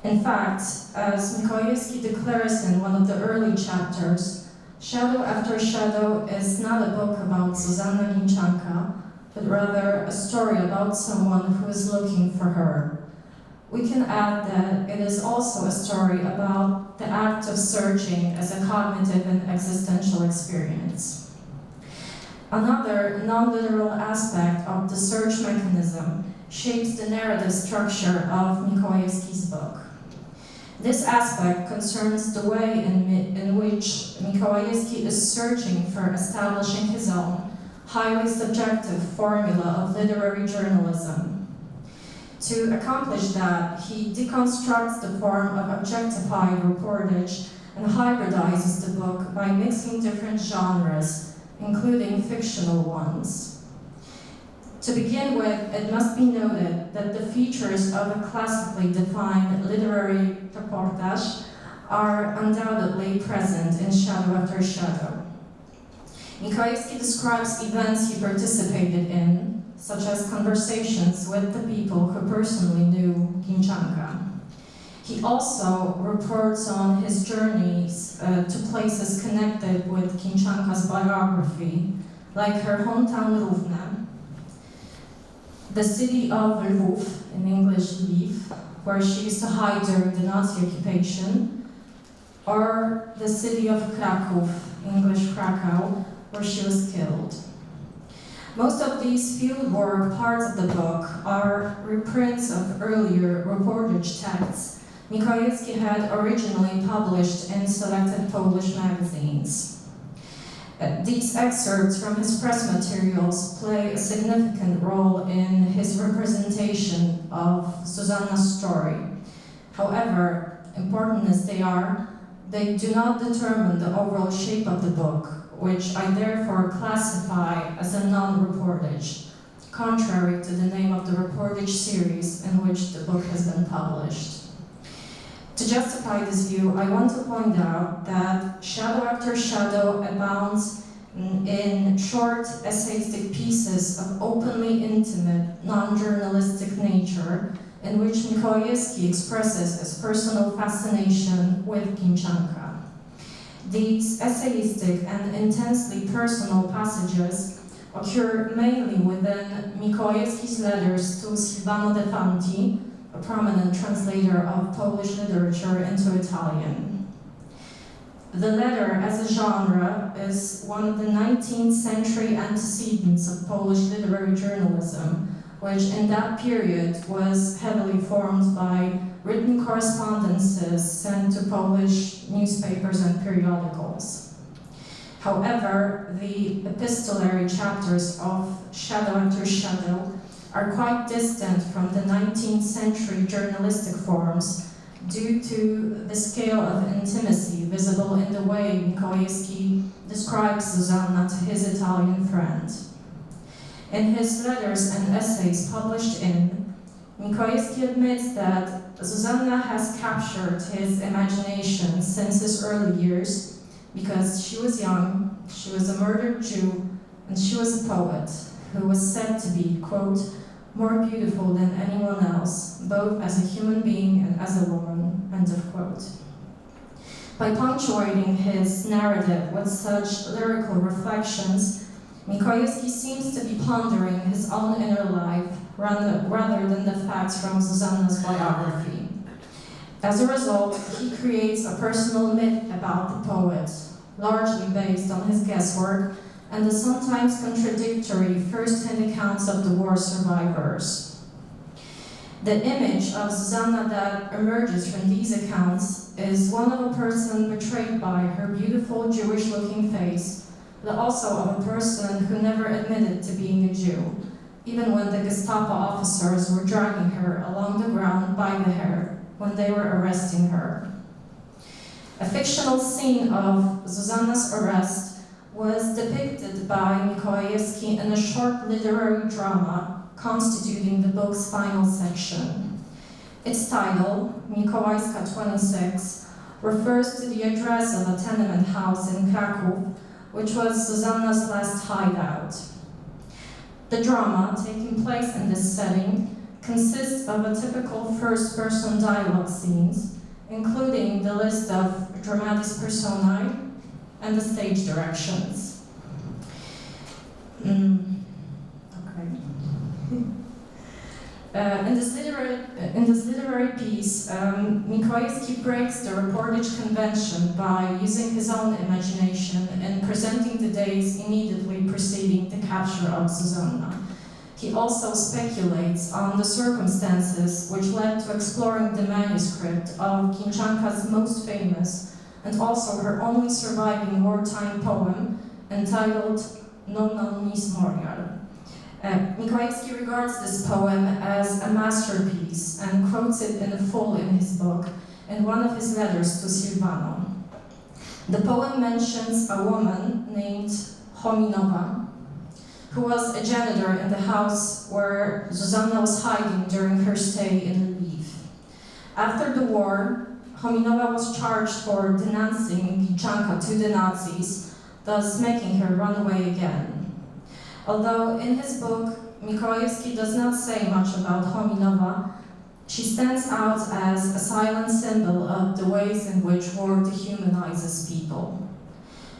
In fact, as Mikołajewski declares in one of the early chapters, Shadow After Shadow is not a book about Zuzanna Gdańska, but rather a story about someone who is looking for her. We can add that it is also a story about the act of searching as a cognitive and existential experience. Another non-literal aspect of the search mechanism shapes the narrative structure of Mikołajewski's book. This aspect concerns the way in which Mikołajewski is searching for establishing his own highly subjective formula of literary journalism. To accomplish that, he deconstructs the form of objectified reportage and hybridizes the book by mixing different genres, including fictional ones. To begin with, it must be noted that the features of a classically defined literary reportage are undoubtedly present in Shadow After Shadow. Mikołajewski describes events he participated in, such as conversations with the people who personally knew Gdańska. He also reports on his journeys to places connected with Gdańska's biography, like her hometown Równe, the city of Lwów, in English Lviv, where she used to hide during the Nazi occupation, or the city of Kraków, English Krakow, where she was killed. Most of these fieldwork parts of the book are reprints of earlier reportage texts Mikołajewski had originally published in selected Polish magazines. These excerpts from his press materials play a significant role in his representation of Zuzanna's story. However, important as they are, they do not determine the overall shape of the book, which I therefore classify as a non-reportage, contrary to the name of the reportage series in which the book has been published. To justify this view, I want to point out that shadow after shadow abounds in short essayistic pieces of openly intimate, non-journalistic nature in which Mikołajewski expresses his personal fascination with Klimczanka. These essayistic and intensely personal passages occur mainly within Mikołajewski's letters to Silvano De Fanti, a prominent translator of Polish literature into Italian. The letter as a genre is one of the 19th century antecedents of Polish literary journalism, which in that period was heavily formed by written correspondences sent to Polish newspapers and periodicals. However, the epistolary chapters of Shadow After Shadow are quite distant from the 19th century journalistic forms due to the scale of intimacy visible in the way Mikołajewski describes Zuzanna to his Italian friend. In his letters and essays published in, Mikołajewski admits that Zuzanna has captured his imagination since his early years because she was young, she was a murdered Jew, and she was a poet who was said to be, quote, more beautiful than anyone else, both as a human being and as a woman, end of quote. By punctuating his narrative with such lyrical reflections, Mikołajewski seems to be pondering his own inner life rather than the facts from Zuzanna's biography. As a result, he creates a personal myth about the poet, largely based on his guesswork and the sometimes contradictory first-hand accounts of the war survivors. The image of Zuzanna that emerges from these accounts is one of a person betrayed by her beautiful Jewish-looking face, but also of a person who never admitted to being a Jew, even when the Gestapo officers were dragging her along the ground by the hair when they were arresting her. A fictional scene of Zuzanna's arrest was depicted by Mikołajewski in a short literary drama constituting the book's final section. Its title, Mikołajska 26, refers to the address of a tenement house in Kraków, which was Zuzanna's last hideout. The drama, taking place in this setting, consists of a typical first-person dialogue scenes, including the list of dramatis personae and the stage directions. In this literary piece, Mikołajewski breaks the reportage convention by using his own imagination and presenting the days immediately preceding the capture of Zuzanna. He also speculates on the circumstances which led to exploring the manuscript of Klimczanka's most famous and also her only surviving wartime poem entitled Non Moriar. Mikołajewski regards this poem as a masterpiece and quotes it in full in his book in one of his letters to Silvano. The poem mentions a woman named Chominowa, who was a janitor in the house where Zuzanna was hiding during her stay in Lviv. After the war, Chominowa was charged for denouncing Klimczanka to the Nazis, thus making her run away again. Although in his book, Mikołajewski does not say much about Chominowa, she stands out as a silent symbol of the ways in which war dehumanizes people.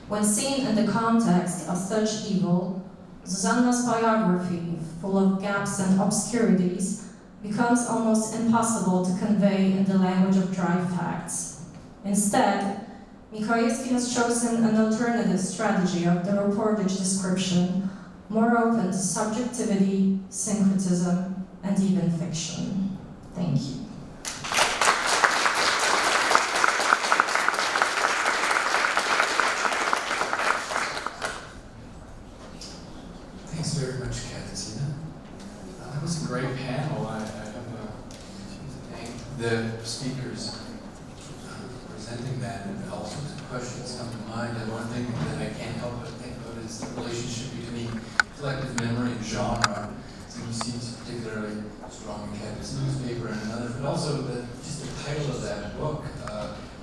When seen in the context of such evil, Zuzanna's biography, full of gaps and obscurities, becomes almost impossible to convey in the language of dry facts. Instead, Mikołajewski has chosen an alternative strategy of the reportage description, more open to subjectivity, syncretism, and even fiction. Thank you. Thanks very much, Katarzyna. That was a great panel. I have to thank the speakers presenting that, and all sorts of questions come to mind. And one thing that I can't help but think about is the relationship between collective memory and genre. Seems particularly strong in Catholic newspaper and another, but also just the title of that book,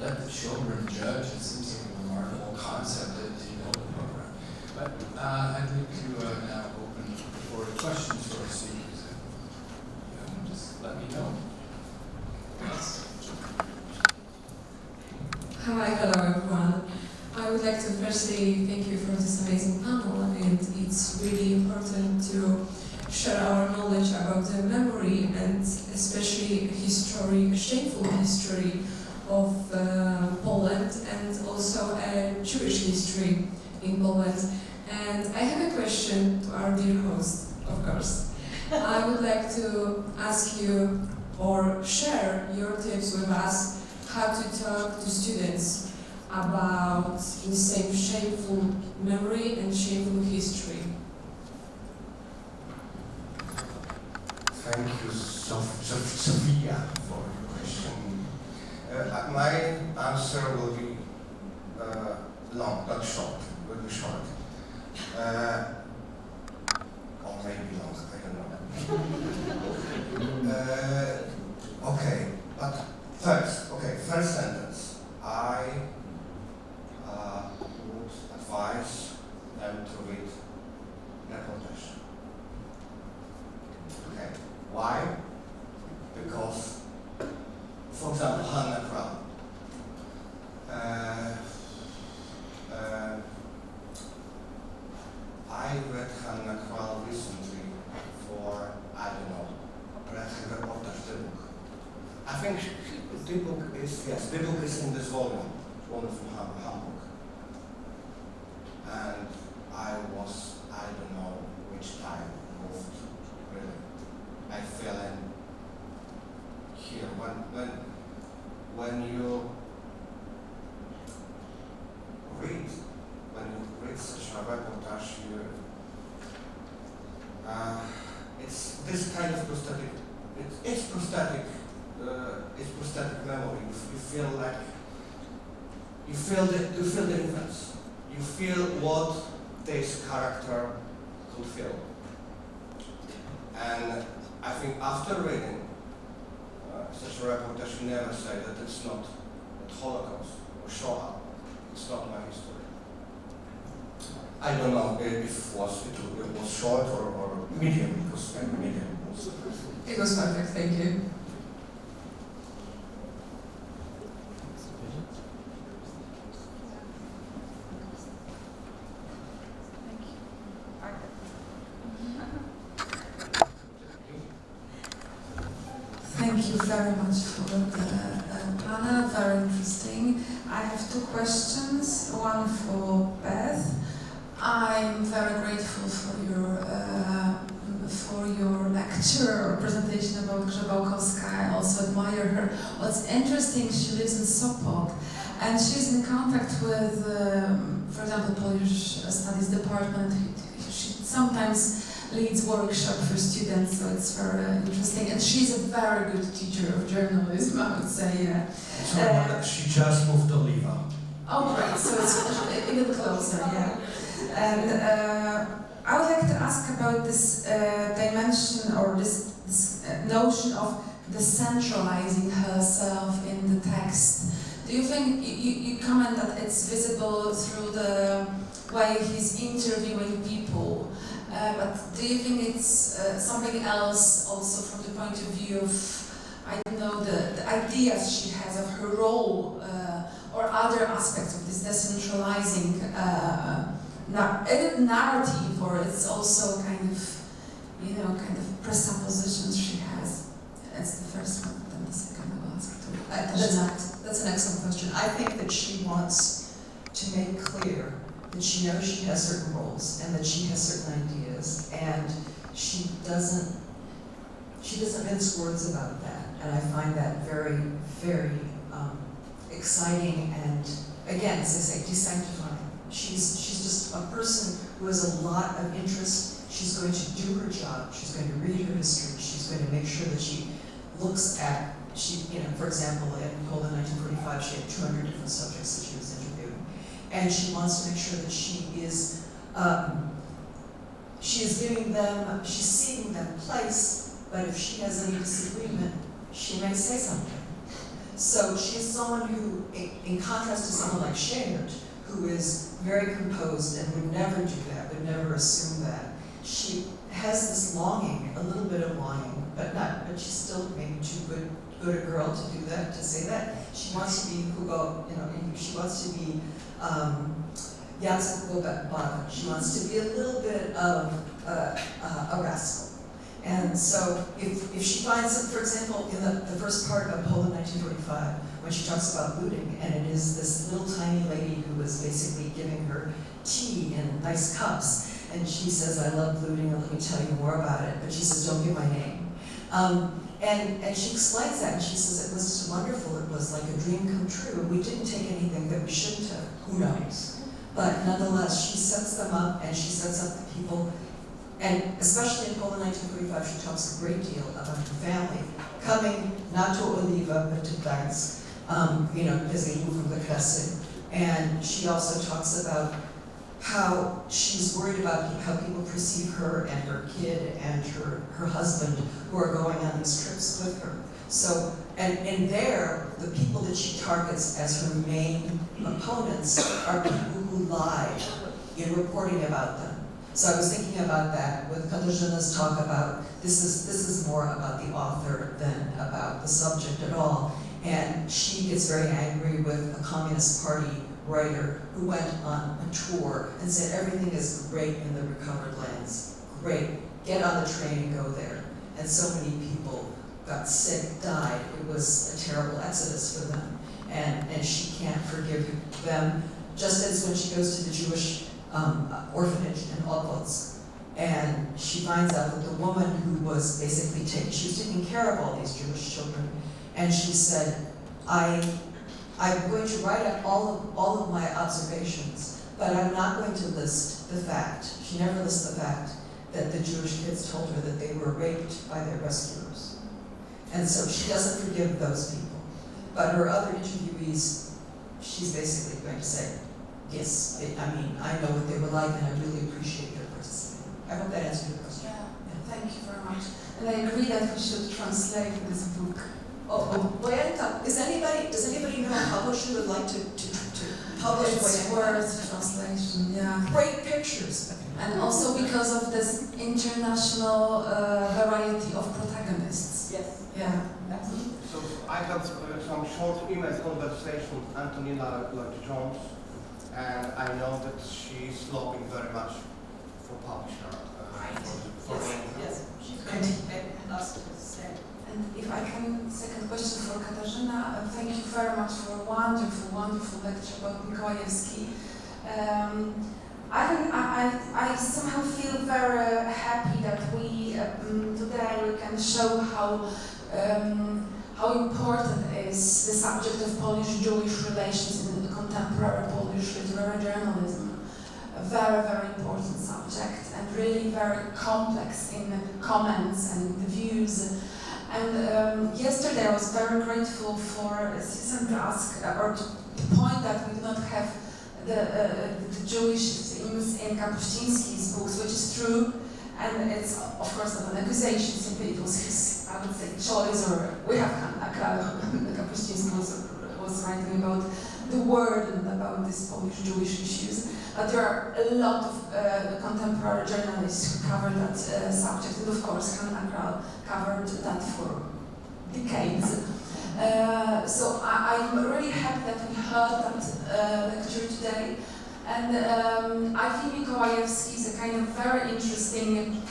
Let the Children Judge. It seems like a remarkable concept to build a program. But I'd like to now open for questions for our speakers. Just let me know. Yes. Hi, hello everyone. I would like to firstly thank you for this amazing panel, and it's really important to share our knowledge about the memory and especially history, shameful history of Poland and also a Jewish history in Poland. And I have a question to our dear host, of course. I would like to ask you or share your tips with us how to talk to students about the same shameful memory and shameful history. Thank you, Sophia, for your question. My answer will be long, not short. Will be short. Or maybe long, I don't know. Okay, but first sentence. I would advise them to read Reportages. Okay, why? Because, for example, Hannah Crown. I read Hannah Crown recently for, I don't know, Reportage, the book. I think the book is in this volume, one from Hamburg. And I was, I don't know which time, moved, really. I fell in here. When you read such a reportage, it's this kind of prosthetic, it's prosthetic memory. You feel like, you feel the influence. You feel what this character could feel. And I think after reading such a reportage, you never say that it's not the Holocaust or Shoah. It's not my history. I don't know if it was short or medium, because medium was. It was perfect, thank you. Thank you very much for the panel, very interesting. I have two questions, one for Beth. I'm very grateful for your lecture or presentation about Grzebałkowska. I also admire her. What's interesting, she lives in Sopot, and she's in contact with, for example, Polish Studies Department. She sometimes leads workshop for students, so it's very interesting. And she's a very good teacher of journalism, I would say. She just moved to Liva. Oh, right, so it's even closer, yeah. And I would like to ask about this dimension or this notion of decentralizing herself in the text. Do you think, you comment that it's visible through the way he's interviewing people, but do you think it's something else also from the point of view of, I don't know, the ideas she has of her role or other aspects of this decentralizing narrative, or it's also kind of presuppositions she has? That's the first one, then the second I will ask to. That's an excellent question. I think that she wants to make clear that she knows she has certain roles and that she has certain ideas, and she doesn't mince words about that. And I find that very, very exciting and, again, as I say, desanctifying. She's just a person who has a lot of interest. She's going to do her job. She's going to read her history. She's going to make sure that she looks at, for example, in Poland in 1945, she had 200 different subjects that she was interviewing. And she wants to make sure that she is giving them, she's seeing them place but if she has any disagreement, she may say something. So she's someone who, in contrast to someone like Shared, who is very composed and would never do that, would never assume that, she has this longing, a little bit of longing, but she's still maybe too good a girl to do that, to say that. She wants to be Hugo, she wants to be Jacek Bobek. She wants to be a little bit of a rascal. And so if she finds, for example, in the first part of Poland 1945, when she talks about looting, and it is this little tiny lady who was basically giving her tea in nice cups, and she says, I love looting, and let me tell you more about it, but she says, don't give my name. And she explains that, and she says it was just wonderful, it was like a dream come true. We didn't take anything that we shouldn't have, who knows? But nonetheless, she sets them up, and she sets up the people. And especially in Poland 1945, she talks a great deal about her family coming not to Oliva, but to Gdańsk, as they move from the Kresy. And she also talks about how she's worried about how people perceive her and her kid and her husband who are going on these trips with her. So, and there, the people that she targets as her main opponents are people who lie in reporting about them. So I was thinking about that with Katarzyna's talk about this is more about the author than about the subject at all. And she gets very angry with a Communist Party writer who went on a tour and said everything is great in the recovered lands. Great, get on the train and go there. And so many people got sick, died. It was a terrible exodus for them. And she can't forgive them, just as when she goes to the Jewish orphanage in Olkotsk, and she finds out that the woman who was basically she was taking care of all these Jewish children, and she said, I'm going to write up all of my observations, but I'm not going to list the fact, she never lists the fact, that the Jewish kids told her that they were raped by their rescuers. And so she doesn't forgive those people. But her other interviewees, she's basically going to say, yes, I know what they were like, and I really appreciate their participating. I hope that answered your question. Yeah, thank you very much. And I agree that we should translate this book. Does anybody know a publisher who would like to publish It's Wojenka? worth translation, yeah. Great pictures. And also because of this international variety of protagonists. Yes. Yeah. So I had some short email conversation with Antonina Lloyd-Jones, and I know that she's lobbying very much for publisher. Yes. She's going to ask us to say. And if I can, second question for Katarzyna. Thank you very much for a wonderful, wonderful lecture about Mikołajewski. I somehow feel very happy that we today we can show how important is the subject of Polish-Jewish relations in the contemporary Polish literary journalism. A very, very important subject, and really very complex in the comments and the views. And yesterday I was very grateful for Susan to ask, or to point that we do not have the Jewish themes in Kapuściński's books, which is true, and it's of course not an accusation, simply it was his, I would say, choice, or we have Kapuściński was writing about the word and about these Polish-Jewish issues, but there are a lot of contemporary journalists who covered that subject, and of course Hanna Kral covered that for decades. So I'm really happy that we heard that lecture today, and I think Mikołajewski is a kind of very interesting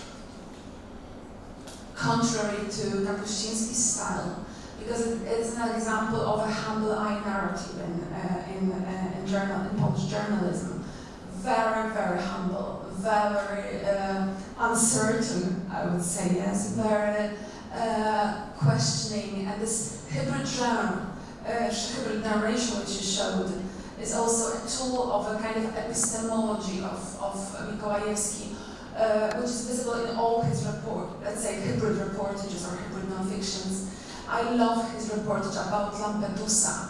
contrary to Kapuściński's style, because it's an example of a humble eye narrative in Polish journalism. Very, very humble, very uncertain, I would say, yes, very questioning, and this hybrid genre, hybrid narration which you showed, is also a tool of a kind of epistemology of Mikołajewski, which is visible in all his hybrid reportages or hybrid non-fictions. I love his reportage about Lampedusa,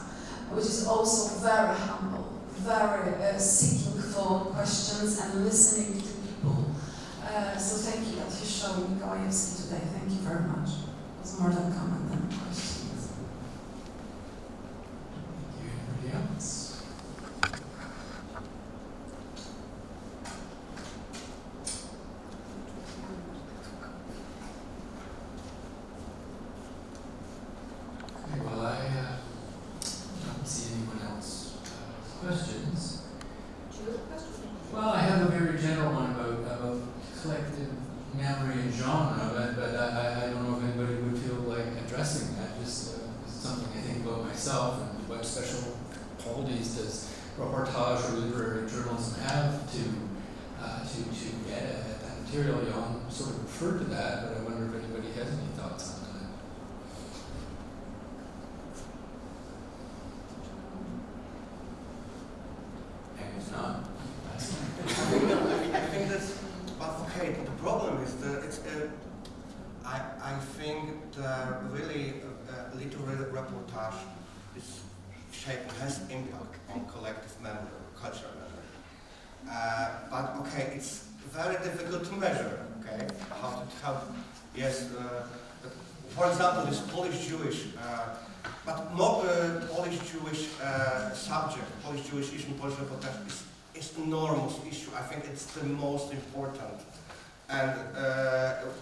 which is also very humble, very seeking for questions and listening to people. So thank you that you showed Mikołajewski today. Thank you very much. It was more than comment than questions. Thank you. Anybody else? Okay, well, I don't see anyone else questions. Do you have a question? Well, I have a very general one about collective memory and genre, but I don't know if anybody would feel like addressing that. Just something I think about myself, and what special qualities does reportage or literary journalism have to get at that material? You all sort of refer to that, but I wonder if anybody has any thoughts on that. And if not, that's fine. I think that's, but okay, the problem is that it's, I think the really literary reportage is has impact on collective memory, cultural memory. But okay, it's very difficult to measure, okay? Yes, for example, this Polish-Jewish, but more Polish-Jewish subject, Polish-Jewish issue in Polish reportage is enormous issue. I think it's the most important. And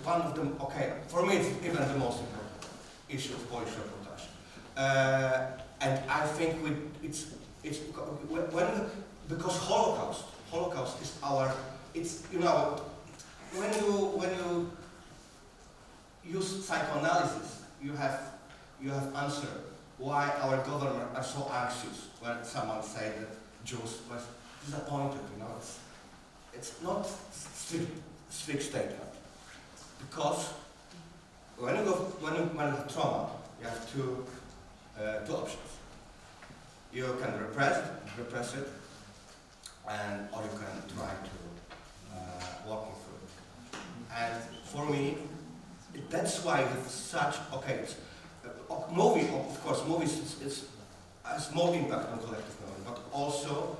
one of them, okay, for me it's even the most important issue of Polish reportage. And I think it's because Holocaust is our, it's, you know, when you use psychoanalysis, you have answer why our government are so anxious when someone say that Jews were disappointed, you know. It's not strict statement. Because when you have trauma, you have two options. You can repress it, or you can try to walk through. And for me, that's why it's such, okay, movie, of course, movies has more impact on collective memory, but also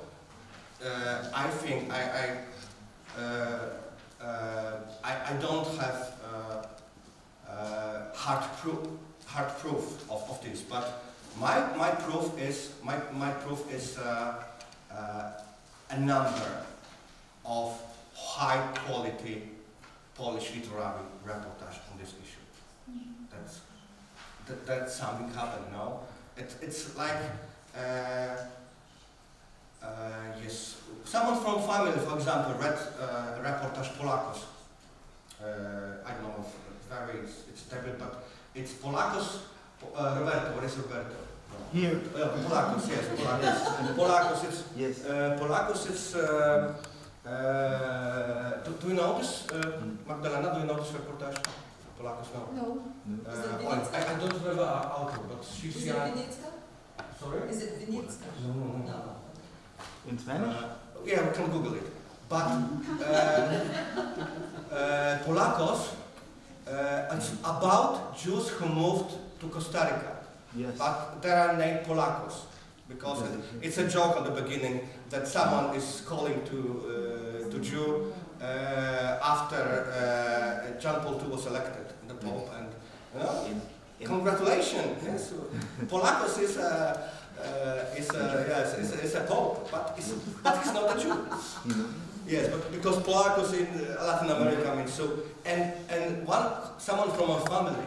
I think I don't have hard proof of this, but my proof is a number of high quality Polish literary reportage on this issue. That's something happened, no? It's like yes, someone from family, for example, read reportage Polakos. I don't know if it's terrible, but it's Polakos. Roberto, where is Roberto? No. Here. Polakos, yes, Polakos. Polakos, it's Yes. Polakos, it's. Do you know this, Magdalena? Do you know this reportage? Polakos, no. No. I don't remember our author, but she's. Is it Vinicka? Sorry. Is it Vinicka? No. In Spanish? Yeah, we can Google it. But Polakos, it's about Jews who moved to Costa Rica. Yes. But they are named Polakos because it's a joke at the beginning that someone is calling to Jew after John Paul II was elected, the Pope, and you know, congratulations. Yes, Polakos is a Pope, but he's not a Jew. Yes, but because Polakos in Latin America means so, and someone from our family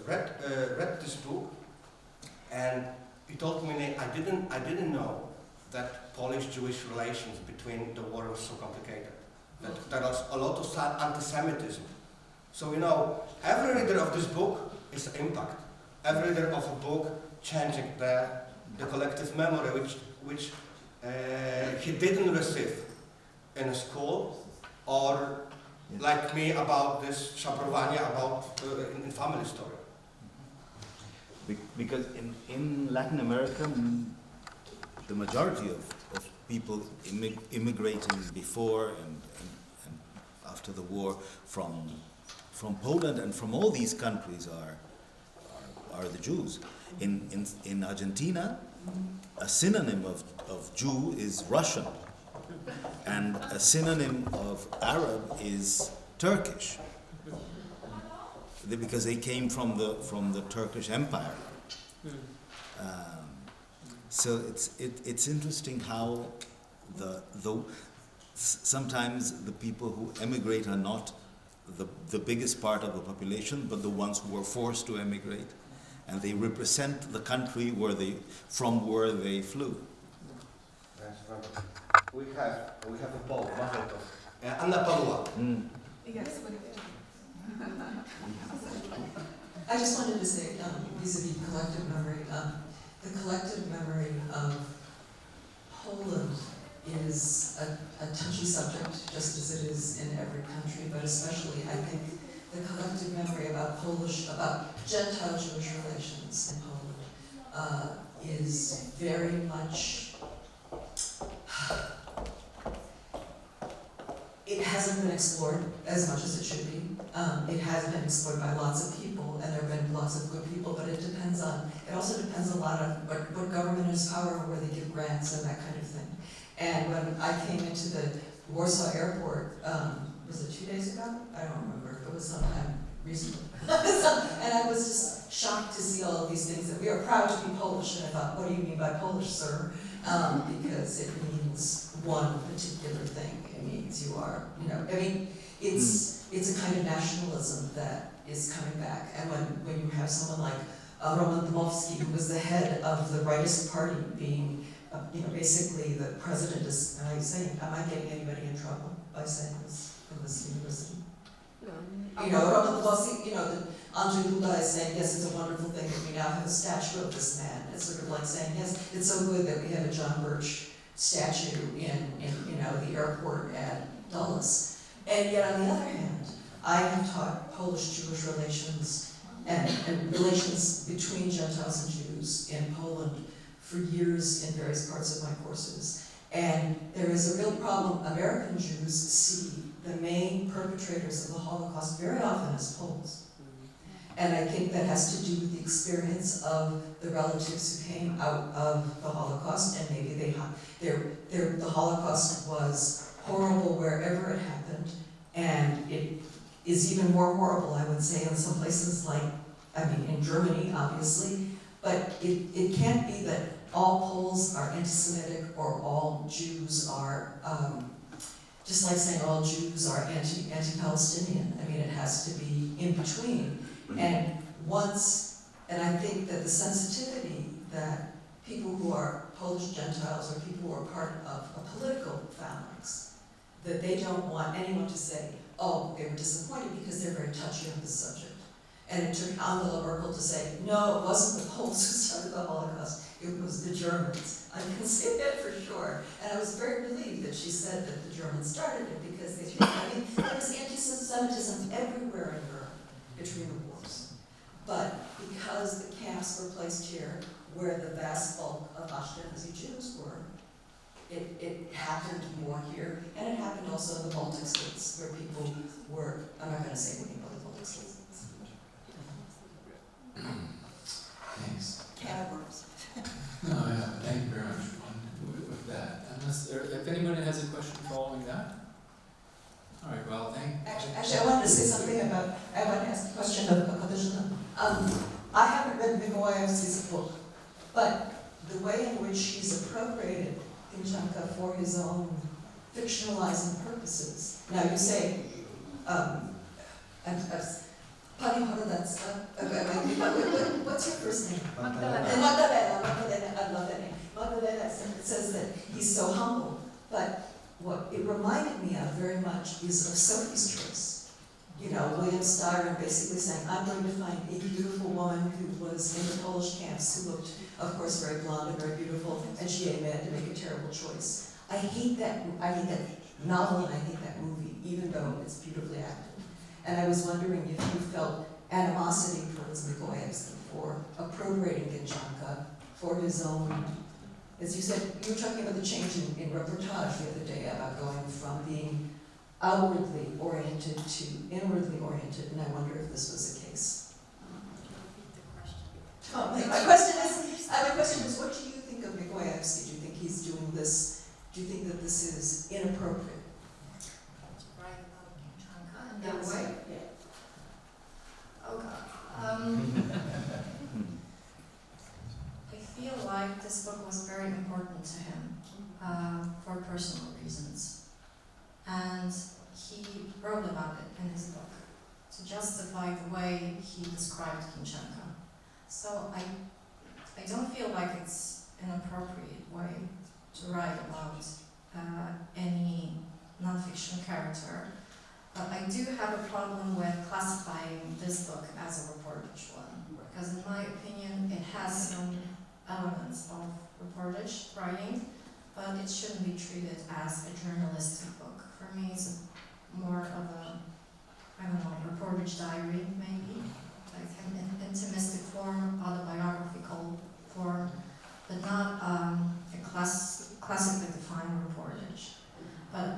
read this book, and he told me I didn't know that Polish-Jewish relations between the war was so complicated. That there was a lot of anti-Semitism. So you know, every reader of this book is an impact. Every reader of a book changing the collective memory, which he didn't receive in a school, or like me about this Szabrowania, about in family story. Because in Latin America, the majority of people immigrating before and after the war from Poland and from all these countries are the Jews. In Argentina, a synonym of Jew is Russian. And a synonym of Arab is Turkish, because they came from the Turkish Empire. So it's interesting how sometimes the people who emigrate are not the biggest part of the population, but the ones who were forced to emigrate, and they represent the country from where they flew. We have a poem, Anna Padua. Yes. I just wanted to say, vis-a-vis collective memory, the collective memory of Poland is a touchy subject, just as it is in every country, but especially, I think, the collective memory about Gentile-Jewish relations in Poland is very much, it hasn't been explored as much as it should be. It has been explored by lots of people, and there have been lots of good people, but it also depends a lot on what government has power, where they give grants and that kind of thing. And when I came into the Warsaw airport, was it 2 days ago? I don't remember, it was sometime recently. And I was just shocked to see all of these things, that we are proud to be Polish, and I thought, what do you mean by Polish, sir? Because it means one particular thing. It means you are, it's a kind of nationalism that is coming back. And when you have someone like Roman Dmowski, who was the head of the rightist party, being, basically the president is, am I getting anybody in trouble by saying this from this university? No. Roman Dmowski, Andrzej Duda is saying, yes, it's a wonderful thing that we now have a statue of this man. It's sort of like saying, yes, it's so good that we have a John Birch statue in the airport at Dulles. And yet, on the other hand, I have taught Polish-Jewish relations and relations between Gentiles and Jews in Poland for years in various parts of my courses. And there is a real problem. American Jews see the main perpetrators of the Holocaust very often as Poles. And I think that has to do with the experience of the relatives who came out of the Holocaust, and maybe the Holocaust was horrible wherever it happened, and it is even more horrible, I would say, in some places like, in Germany, obviously, but it can't be that all Poles are anti-Semitic or all Jews are, just like saying all Jews are anti-Palestinian. It has to be in between. And I think that the sensitivity that people who are Polish Gentiles or people who are part of a political phalanx, that they don't want anyone to say, oh, they were disappointed because they're very touchy on this subject. And it took Angela Merkel to say, no, it wasn't the Poles who started the Holocaust, it was the Germans. I can say that for sure. And I was very relieved that she said that the Germans started it, because there was anti-Semitism everywhere in Europe between the wars. But because the camps were placed here, where the vast bulk of Ashkenazi Jews were, it happened more here, and it happened also in the Baltic states, where people were, I'm not going to say anything about the Baltic states. Thanks. Can of worms. No, yeah, thank you very much with that. If anyone has a question following that? All right, well, Actually, I wanted to say something about, I want to ask a question of Katarzyna. I haven't read Mikołajewski's book, but the way in which he's appropriated Gdańsk for his own fictionalizing purposes. Now you say, Pani Hododecka, what's your first name? Magdalena. Magdalena, I love that name. Magdalena says that he's so humble, but what it reminded me of very much is of Sophie's Choice. William Styron basically saying, I'm going to find a beautiful woman who was in the Polish camps, who looked, of course, very blonde and very beautiful, and she had to make a terrible choice. I hate that novel, and I hate that movie, even though it's beautifully acted. And I was wondering if you felt animosity towards Mikołajewski for appropriating Gdańsk for his own, as you said, you were talking about the change in reportage the other day, about going from being outwardly oriented to inwardly oriented, and I wonder if this was the case. My question is, what do you think of Mikołajewski? Do you think he's doing this? Do you think that this is inappropriate? justify the way he described Kimchenko. So I don't feel like it's an appropriate way to write about any non-fiction character. But I do have a problem with classifying this book as a reportage one, because in my opinion it has some elements of reportage writing, but it shouldn't be treated as a journalistic book. For me, it's more of a, I don't know, reportage diary maybe, like an intimistic form, autobiographical form, but not a classically defined reportage. But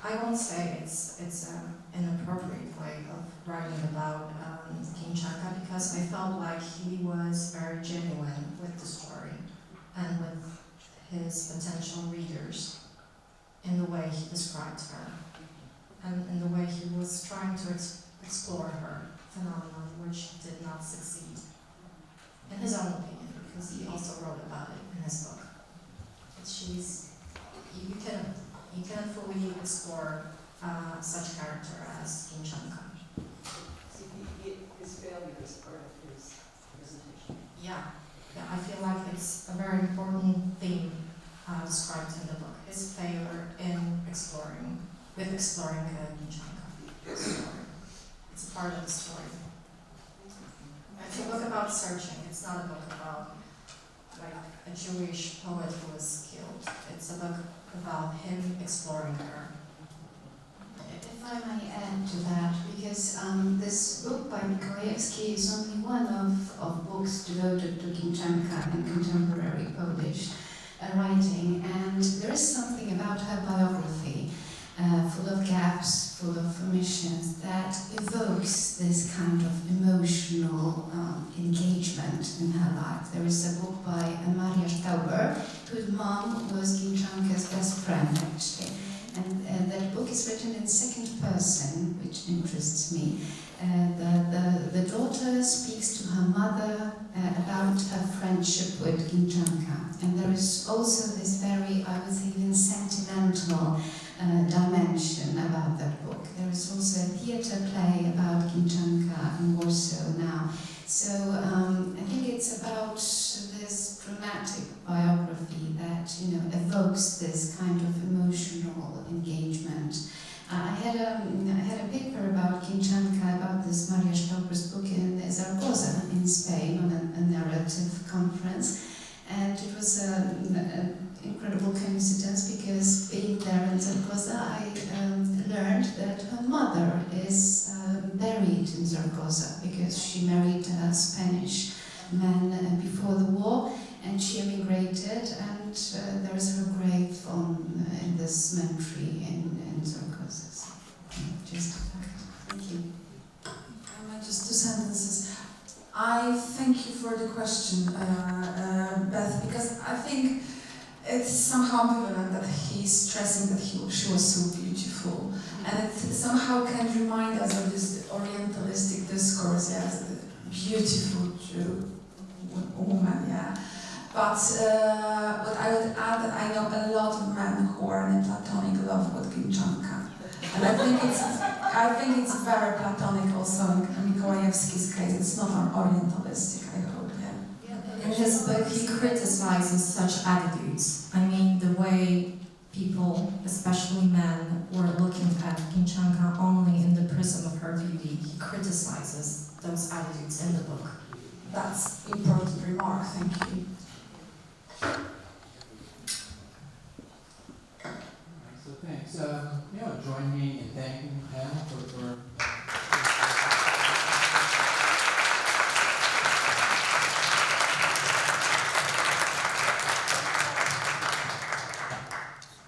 I won't say it's an appropriate way of writing about Kimchenko, because I felt like he was very genuine with the story and with his potential readers in the way he described her and in the way he was trying to explore her phenomenon, which did not succeed, in his own opinion, because he also wrote about it in his book. You can fully explore such character as Kimchenko. His failure is part of his presentation. Yeah, I feel like it's a very important theme described in the book. His failure in exploring Kimchenko. It's a part of the story. It's a book about searching. It's not a book about like a Jewish poet who was killed. It's a book about him exploring her. If I may add to that, because this book by Mikołajewski is only one of books devoted to Kimchenko and contemporary Polish writing, and there is something about her biography, full of gaps, full of omissions, that evokes this kind of emotional engagement in her life. There is a book by Maria Stauber, whose mom was Kimchenko's best friend, actually. And that book is written in second person, which interests me. The daughter speaks to her mother about her friendship with Kimchenko. And there is also this very, I would say, even sentimental dimension about that book. There is also a theatre play about Kimchenko in Warsaw now. So I think it's about this dramatic biography that, evokes this kind of emotional engagement. I had a paper about Kimchenko, about this Maria Stauber's book in Zaragoza in Spain on a narrative conference, and it was an incredible coincidence because being there in Zaragoza, I learned that her mother is buried in Zaragoza because she married a Spanish man before the war, and she emigrated, and there is her grave in this cemetery in Zaragoza. So, just a fact. Thank you. Just 2 sentences. I thank you for the question, Beth, because I think it's somehow ambivalent that he's stressing that she was so beautiful, and it somehow can remind us of this orientalistic discourse, yes, the beautiful Jew woman, yeah. But I would add that I know a lot of men who are in platonic love with Kimchenko, and I think it's very platonic also in Mikołajewski's case. It's not orientalistic, I hope. Yeah. In his book, he criticizes such attitudes. I mean, the way people, especially men, were looking at Kimchenko only in the prism of her beauty. He criticizes those attitudes in the book. That's important remark. Thank you. So thanks. Join me in thanking the panel for